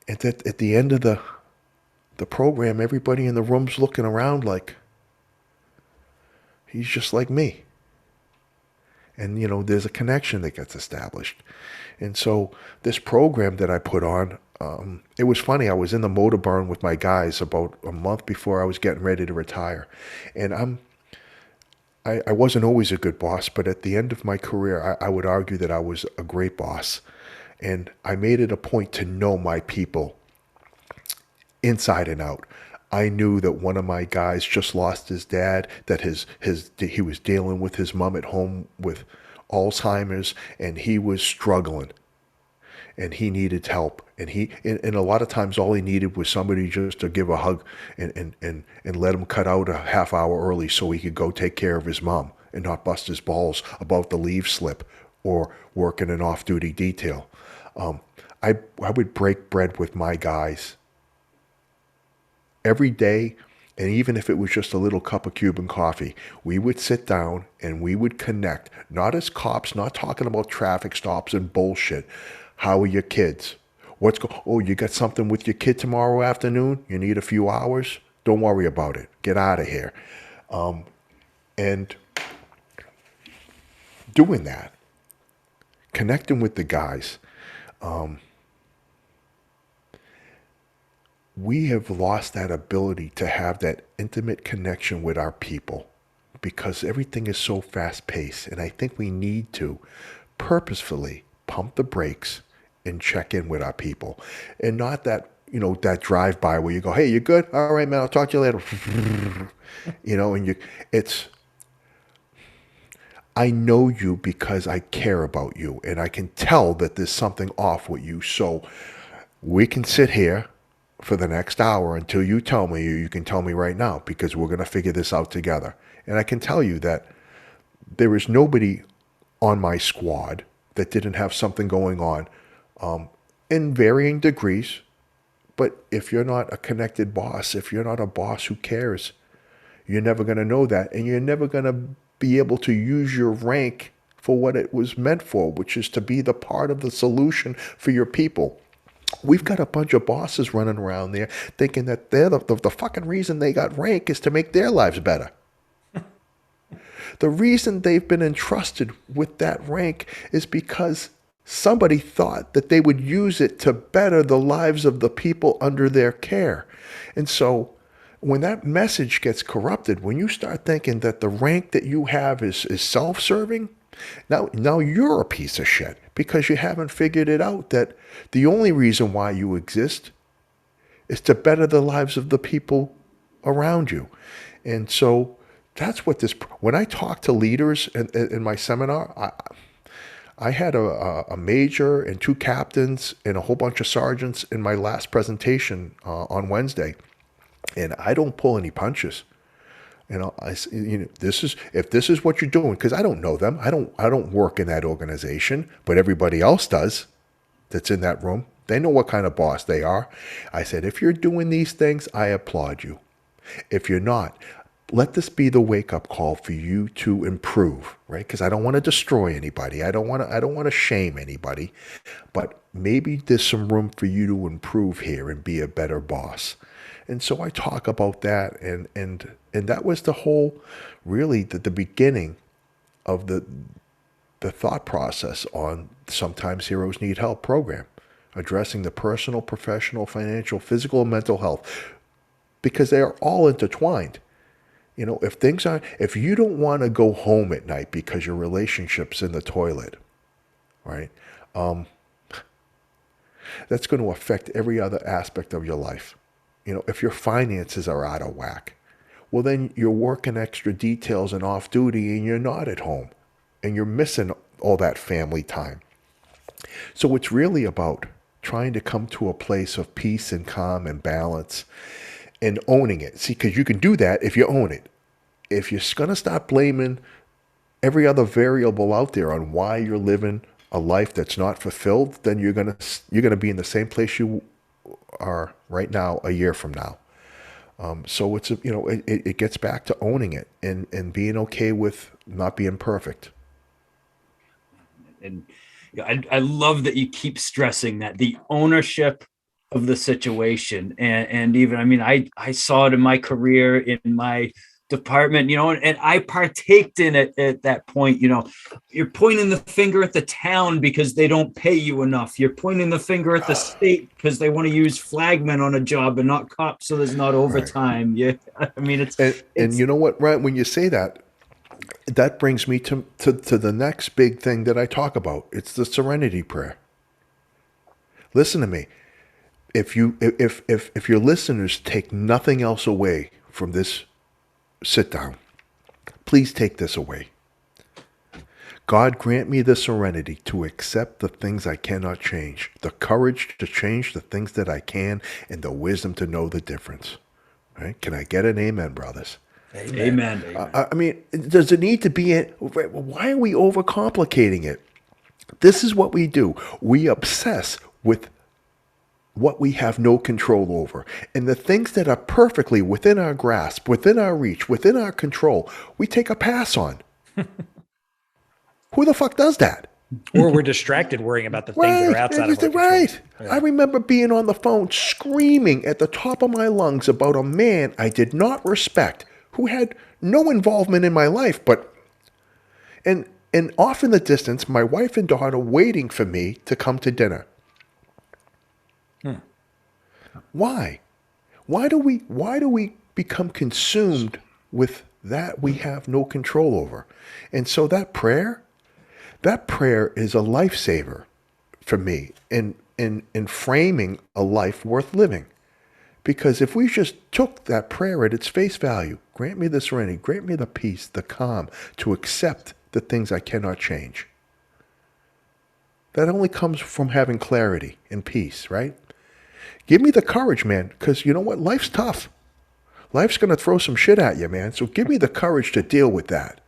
the end of the program, everybody in the room's looking around like, he's just like me. And, there's a connection that gets established. And so this program that I put on, it was funny. I was in the motor barn with my guys about a month before I was getting ready to retire. And I wasn't always a good boss, but at the end of my career, I would argue that I was a great boss. And I made it a point to know my people inside and out. I knew that one of my guys just lost his dad, that he was dealing with his mom at home with Alzheimer's, and he was struggling. And he needed help. And a lot of times all he needed was somebody just to give a hug and let him cut out a half hour early so he could go take care of his mom and not bust his balls about the leave slip or work in an off-duty detail. I would break bread with my guys every day, and even if it was just a little cup of Cuban coffee, we would sit down and we would connect, not as cops, not talking about traffic stops and bullshit. How are your kids? You got something with your kid tomorrow afternoon? You need a few hours? Don't worry about it. Get out of here. And doing that, connecting with the guys, we have lost that ability to have that intimate connection with our people because everything is so fast-paced. And I think we need to purposefully pump the brakes and check in with our people. And not that, that drive-by where you go, hey, you good? All right, man, I'll talk to you later. I know you because I care about you, and I can tell that there's something off with you. So we can sit here for the next hour until you tell me. You can tell me right now, because we're going to figure this out together. And I can tell you that there is nobody on my squad that didn't have something going on in varying degrees. But if you're not a connected boss, if you're not a boss who cares, you're never going to know that. And you're never going to be able to use your rank for what it was meant for, which is to be the part of the solution for your people. We've got a bunch of bosses running around there thinking that they're the fucking reason they got rank is to make their lives better. The reason they've been entrusted with that rank is because somebody thought that they would use it to better the lives of the people under their care. And so when that message gets corrupted, when you start thinking that the rank that you have is self-serving, now you're a piece of shit because you haven't figured it out that the only reason why you exist is to better the lives of the people around you. And so that's what this, when I talk to leaders in my seminar, I had a major and 2 captains and a whole bunch of sergeants in my last presentation on Wednesday, and I don't pull any punches. If this is what you're doing, because I don't know them, I don't work in that organization, but everybody else does that's in that room. They know what kind of boss they are. I said, if you're doing these things, I applaud you. If you're not, let this be the wake-up call for you to improve, right? Because I don't want to destroy anybody. I don't want to shame anybody, but maybe there's some room for you to improve here and be a better boss. And so I talk about that, and that was the whole, really, the beginning of the thought process on Sometimes Heroes Need Help program, addressing the personal, professional, financial, physical, and mental health, because they are all intertwined. If you don't want to go home at night because your relationship's in the toilet, right? That's going to affect every other aspect of your life. If your finances are out of whack, well, then you're working extra details and off duty and you're not at home and you're missing all that family time. So it's really about trying to come to a place of peace and calm and balance and owning it. See, because you can do that if you own it. If you're going to stop blaming every other variable out there on why you're living a life that's not fulfilled, then you're going to be in the same place you are right now a year from now. So it's it gets back to owning it and being okay with not being perfect. And I love that you keep stressing that the ownership of the situation, and even, I mean, I saw it in my career, in my department, and I partaked in it at that point. You're pointing the finger at the town because they don't pay you enough. You're pointing the finger at the state because they want to use flagmen on a job and not cops, so there's not overtime. Right. Yeah, I mean, it's you know what, Ryan, when you say that, that brings me to the next big thing that I talk about. It's the serenity prayer. Listen to me. If your listeners take nothing else away from this sit down, please take this away. God, grant me the serenity to accept the things I cannot change, the courage to change the things that I can, and the wisdom to know the difference. Right? Can I get an amen, brothers? Amen. I mean, does it need to be? Why are we overcomplicating it? This is what we do. We obsess with what we have no control over. And the things that are perfectly within our grasp, within our reach, within our control, we take a pass on. Who the fuck does that? Or we're distracted worrying about the things that are outside of our control. Right. Yeah. I remember being on the phone screaming at the top of my lungs about a man I did not respect, who had no involvement in my life, and off in the distance, my wife and daughter waiting for me to come to dinner. Why? Why do we become consumed with that we have no control over? And so that prayer is a lifesaver for me in framing a life worth living. Because if we just took that prayer at its face value, grant me the serenity, grant me the peace, the calm, to accept the things I cannot change. That only comes from having clarity and peace, right? Give me the courage, man, because you know what? Life's tough. Life's going to throw some shit at you, man. So give me the courage to deal with that,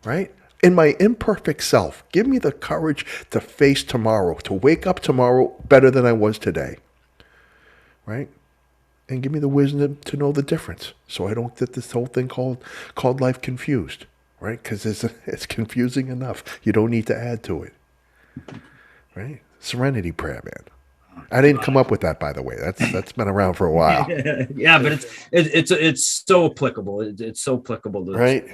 right? In my imperfect self, give me the courage to face tomorrow, to wake up tomorrow better than I was today, right? And give me the wisdom to know the difference, so I don't get this whole thing called life confused, right? Because it's confusing enough. You don't need to add to it, right? Serenity prayer, man. I didn't come up with that, by the way. That's been around for a while. Yeah, but it's so applicable. It's so applicable to right.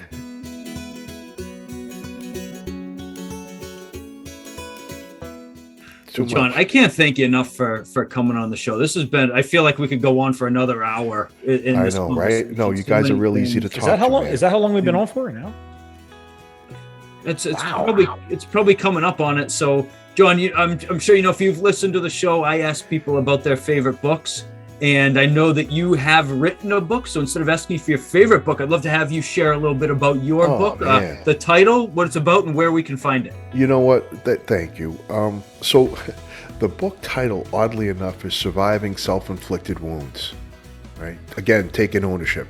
John, I can't thank you enough for coming on the show. This has been, I feel like we could go on for another hour. I know, right? No, you guys are really easy to talk to. Is that how long we've been on for now? It's probably coming up on it. So, John, I'm sure if you've listened to the show, I ask people about their favorite books, And I know that you have written a book. So instead of asking you for your favorite book, I'd love to have you share a little bit about your book, the title, what it's about, and where we can find it. You know what? Thank you. So the book title, oddly enough, is Surviving Self-Inflicted Wounds. Right? Again, taking ownership.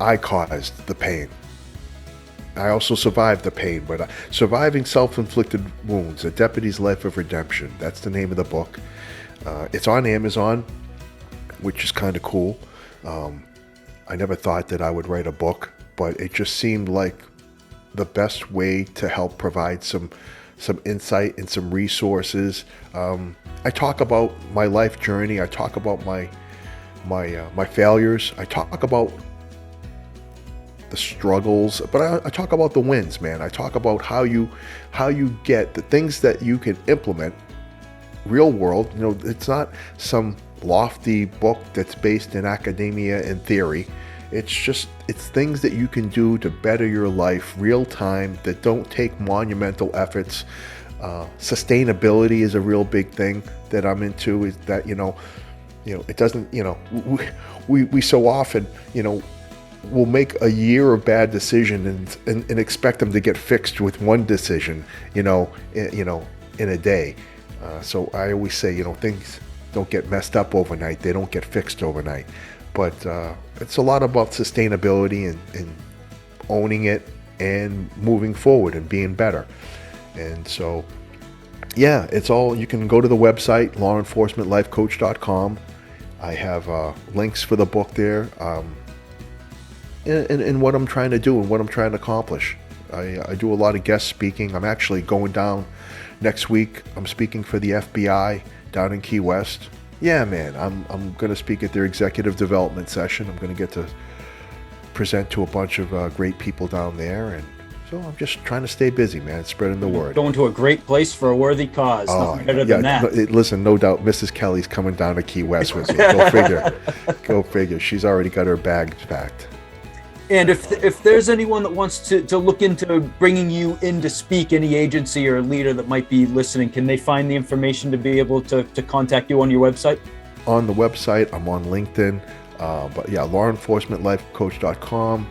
I caused the pain. I also survived the pain, but Surviving Self-Inflicted Wounds, A Deputy's Life of Redemption. That's the name of the book. It's on Amazon, which is kind of cool. I never thought that I would write a book, but it just seemed like the best way to help provide some insight and some resources. I talk about my life journey. I talk about my failures. I talk about the struggles, but I talk about the wins, man. I talk about how you get the things that you can implement real world. You know, it's not some lofty book that's based in academia and theory. It's things that you can do to better your life real time, that don't take monumental efforts. Sustainability is a real big thing that I'm into, is that, it doesn't, we so often, we'll make a year of bad decision and expect them to get fixed with one decision, in a day. So I always say, things don't get messed up overnight. They don't get fixed overnight. But it's a lot about sustainability and owning it and moving forward and being better. And so, yeah, it's all, you can go to the website, lawenforcementlifecoach.com. I have links for the book there, and what I'm trying to do and what I'm trying to accomplish. I do a lot of guest speaking. I'm actually going down next week. I'm speaking for the FBI down in Key West. Yeah, man, I'm going to speak at their executive development session. I'm going to get to present to a bunch of great people down there, and so I'm just trying to stay busy, man, spreading the word. Going to a great place for a worthy cause. Nothing better than that. Listen, no doubt, Mrs. Kelly's coming down to Key West with me. Go figure. Go figure. She's already got her bags packed. And if there's anyone that wants to look into bringing you in to speak, any agency or leader that might be listening, can they find the information to be able to contact you on your website? On the website, I'm on LinkedIn. But yeah, lawenforcementlifecoach.com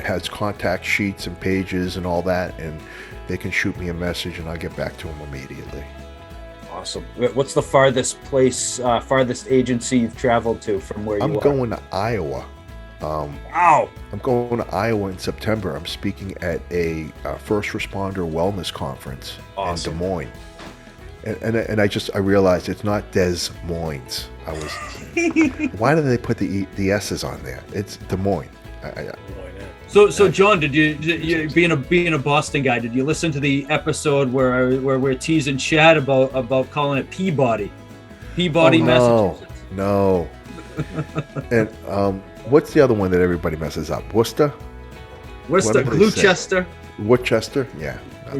has contact sheets and pages and all that, and they can shoot me a message and I'll get back to them immediately. Awesome. What's the farthest agency you've traveled to from where you are? I'm going to Iowa. Wow. I'm going to Iowa in September. I'm speaking at a first responder wellness conference in Des Moines. And I realized it's not Des Moines. Why do they put the S's on there? It's Des Moines. So John, did you being a Boston guy, did you listen to the episode where we're teasing Chad about calling it Peabody, Massachusetts? No. And what's the other one that everybody messes up? Worcester, Gloucester. Worcester, yeah.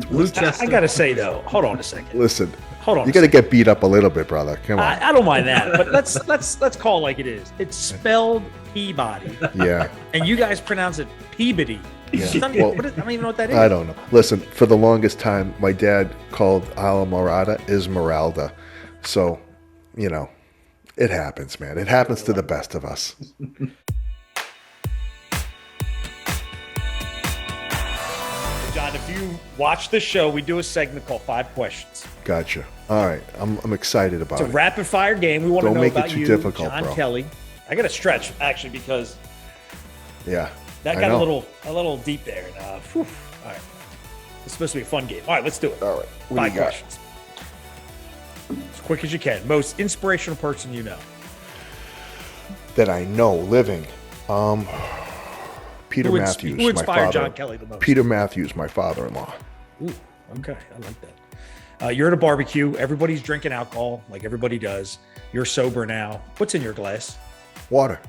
Gloucester. I gotta say though, hold on a second. Listen, hold on. You got to get beat up a little bit, brother. Come on. I don't mind that, but let's call it like it is. It's spelled Peabody. Yeah. And you guys pronounce it Peabody. Yeah. I don't even know what that is. I don't know. Listen, for the longest time, my dad called Alamorada Esmeralda. So, it happens, man. It happens to the best of us. John, if you watch the show, we do a segment called 5 Questions. Gotcha. All right. I'm excited about it. It's a rapid fire game. We want to know about you, difficult, John bro. Kelly. I got to stretch, actually, because that got a little deep there. And, all right. It's supposed to be a fun game. All right, let's do it. All right. 5 questions. As quick as you can. Most inspirational person you know. That I know living. Peter Matthews. Who inspired my father. John Kelly the most? Peter Matthews, my father-in-law. Ooh, okay. I like that. You're at a barbecue. Everybody's drinking alcohol like everybody does. You're sober now. What's in your glass? Water.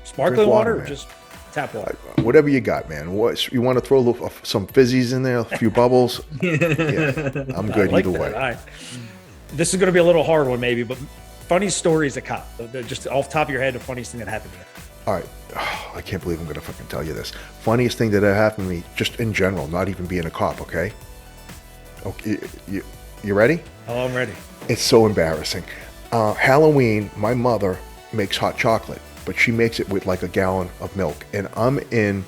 Sparkling water or man. Just tap water? Whatever you got, man. You want to throw some fizzies in there, a few bubbles? Yeah, I'm good like either that. way. All right. This is going to be a little hard one maybe, but funny stories that cop. Just off the top of your head, the funniest thing that happened to you. All right. Oh, I can't believe I'm going to fucking tell you this. Funniest thing that happened to me, just in general, not even being a cop, okay? Okay, you ready? Oh, I'm ready. It's so embarrassing. Halloween, my mother makes hot chocolate, but she makes it with like a gallon of milk. And I'm in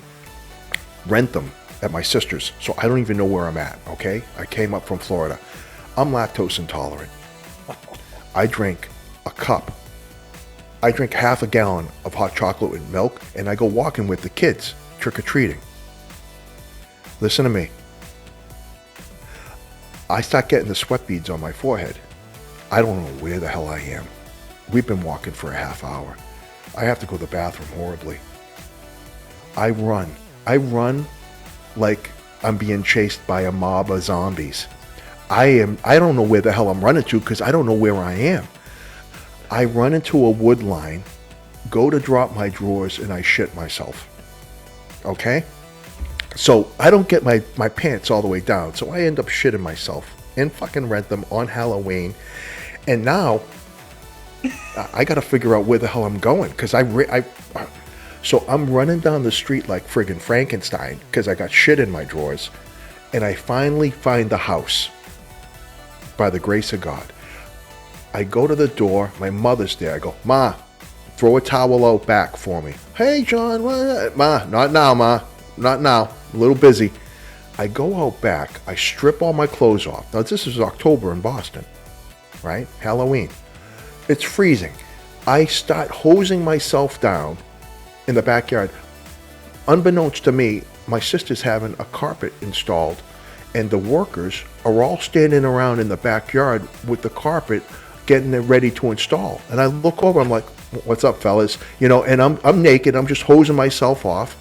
Rentham at my sister's, so I don't even know where I'm at, okay? I came up from Florida. I'm lactose intolerant. I drink half a gallon of hot chocolate with milk, and I go walking with the kids, trick-or-treating. Listen to me. I start getting the sweat beads on my forehead. I don't know where the hell I am. We've been walking for a half hour. I have to go to the bathroom horribly. I run like I'm being chased by a mob of zombies. I don't know where the hell I'm running to because I don't know where I am. I run into a wood line, go to drop my drawers, and I shit myself. Okay? So I don't get my pants all the way down, so I end up shitting myself in fucking Rentham on Halloween. And now I got to figure out where the hell I'm going because so I'm running down the street like friggin' Frankenstein because I got shit in my drawers, and I finally find the house by the grace of God. I go to the door, my mother's there. I go, Ma, throw a towel out back for me. Hey, John, what? Ma, not now, Ma, not now. A little busy. I go out back, I strip all my clothes off. Now, this is October in Boston, right? Halloween. It's freezing. I start hosing myself down in the backyard. Unbeknownst to me, my sister's having a carpet installed, and the workers are all standing around in the backyard with the carpet getting it ready to install. And I look over, I'm like, what's up, fellas? You know, and I'm naked, I'm just hosing myself off.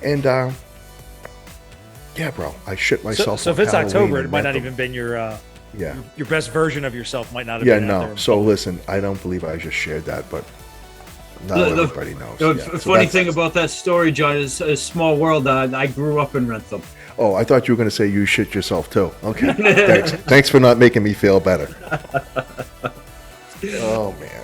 And yeah, bro, I shit myself. So if it's October, it might not even been your best version of yourself might not have been out there. So listen, I don't believe I just shared that, but now everybody knows. The funny thing about that story, John, is a small world. I grew up in Rentham. Oh, I thought you were going to say you shit yourself too. Okay, thanks. Thanks for not making me feel better. Oh man,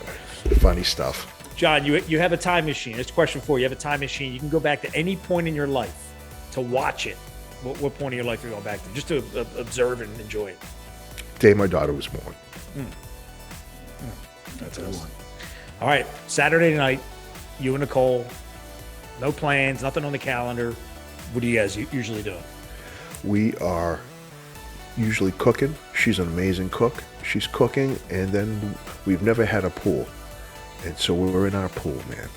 funny stuff. John, you have a time machine. It's a question for you. You have a time machine. You can go back to any point in your life to watch it. What point in your life are you going back to? Just to observe and enjoy it. Day my daughter was born. That's awesome. All right, Saturday night, you and Nicol, no plans, nothing on the calendar. What do you guys usually do? We are usually cooking. She's an amazing cook. She's cooking, and then we've never had a pool. And so we're in our pool, man.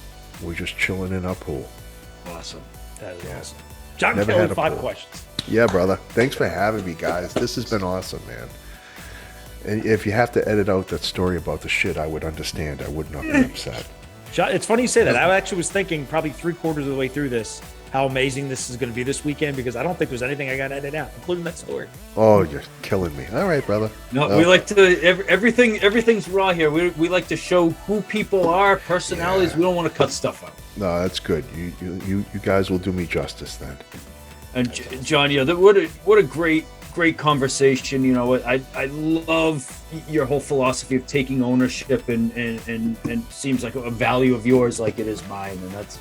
We're just chilling in our pool. Awesome. That is awesome. John Kelly, 5 questions. Yeah, brother. Thanks for having me, guys. This has been awesome, man. And if you have to edit out that story about the shit, I would understand. I would not be upset. John, it's funny you say that. I actually was thinking probably 3/4 of the way through this, how amazing this is going to be this weekend, because I don't think there's anything I got to edit out, including that story. Oh, you're killing me. All right, brother. No, we like to, everything's raw here. We like to show who people are, personalities. Yeah. We don't want to cut stuff out. No, that's good. You guys will do me justice then. And John, what a great conversation. You know, I love your whole philosophy of taking ownership and seems like a value of yours like it is mine, and that's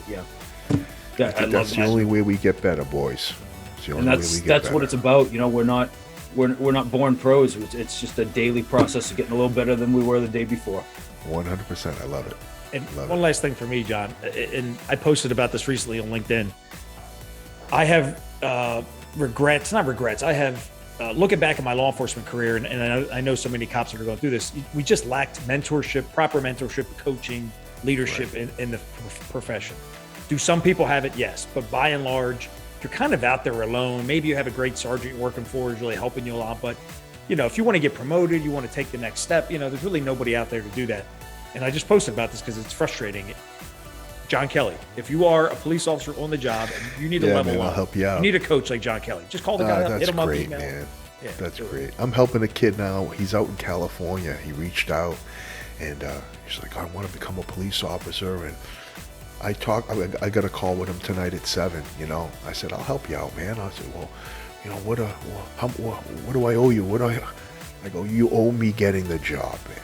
that's the only way we get better, boys. That's what it's about. You know, we're not born pros. It's just a daily process of getting a little better than we were the day before. 100%. I love it. And one last thing for me, John, and I posted about this recently on LinkedIn. I have regrets. I have looking back at my law enforcement career, and I know so many cops that are going through this. We just lacked proper mentorship, coaching, leadership in the profession. Do some people have it? Yes. But by and large, you're kind of out there alone. Maybe you have a great sergeant you're working for who's really helping you a lot. But, you know, if you want to get promoted, you want to take the next step, you know, there's really nobody out there to do that. And I just posted about this because it's frustrating. John Kelly, if you are a police officer on the job and you need to level up, I'll help you out. You need a coach like John Kelly. Just call the guy up, hit him up, email. Man. Yeah, that's great. I'm helping a kid now. He's out in California. He reached out and he's like, I want to become a police officer. And I got a call with him tonight at 7. You know, I said, I'll help you out, man. I said, well, you know, what do I owe you? I go, you owe me getting the job, man.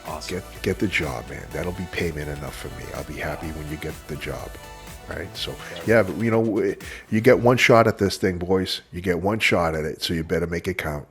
Awesome. Get the job, man. That'll be payment enough for me. I'll be happy when you get the job, right? So, yeah, but, you know, you get one shot at this thing, boys. You get one shot at it, so you better make it count.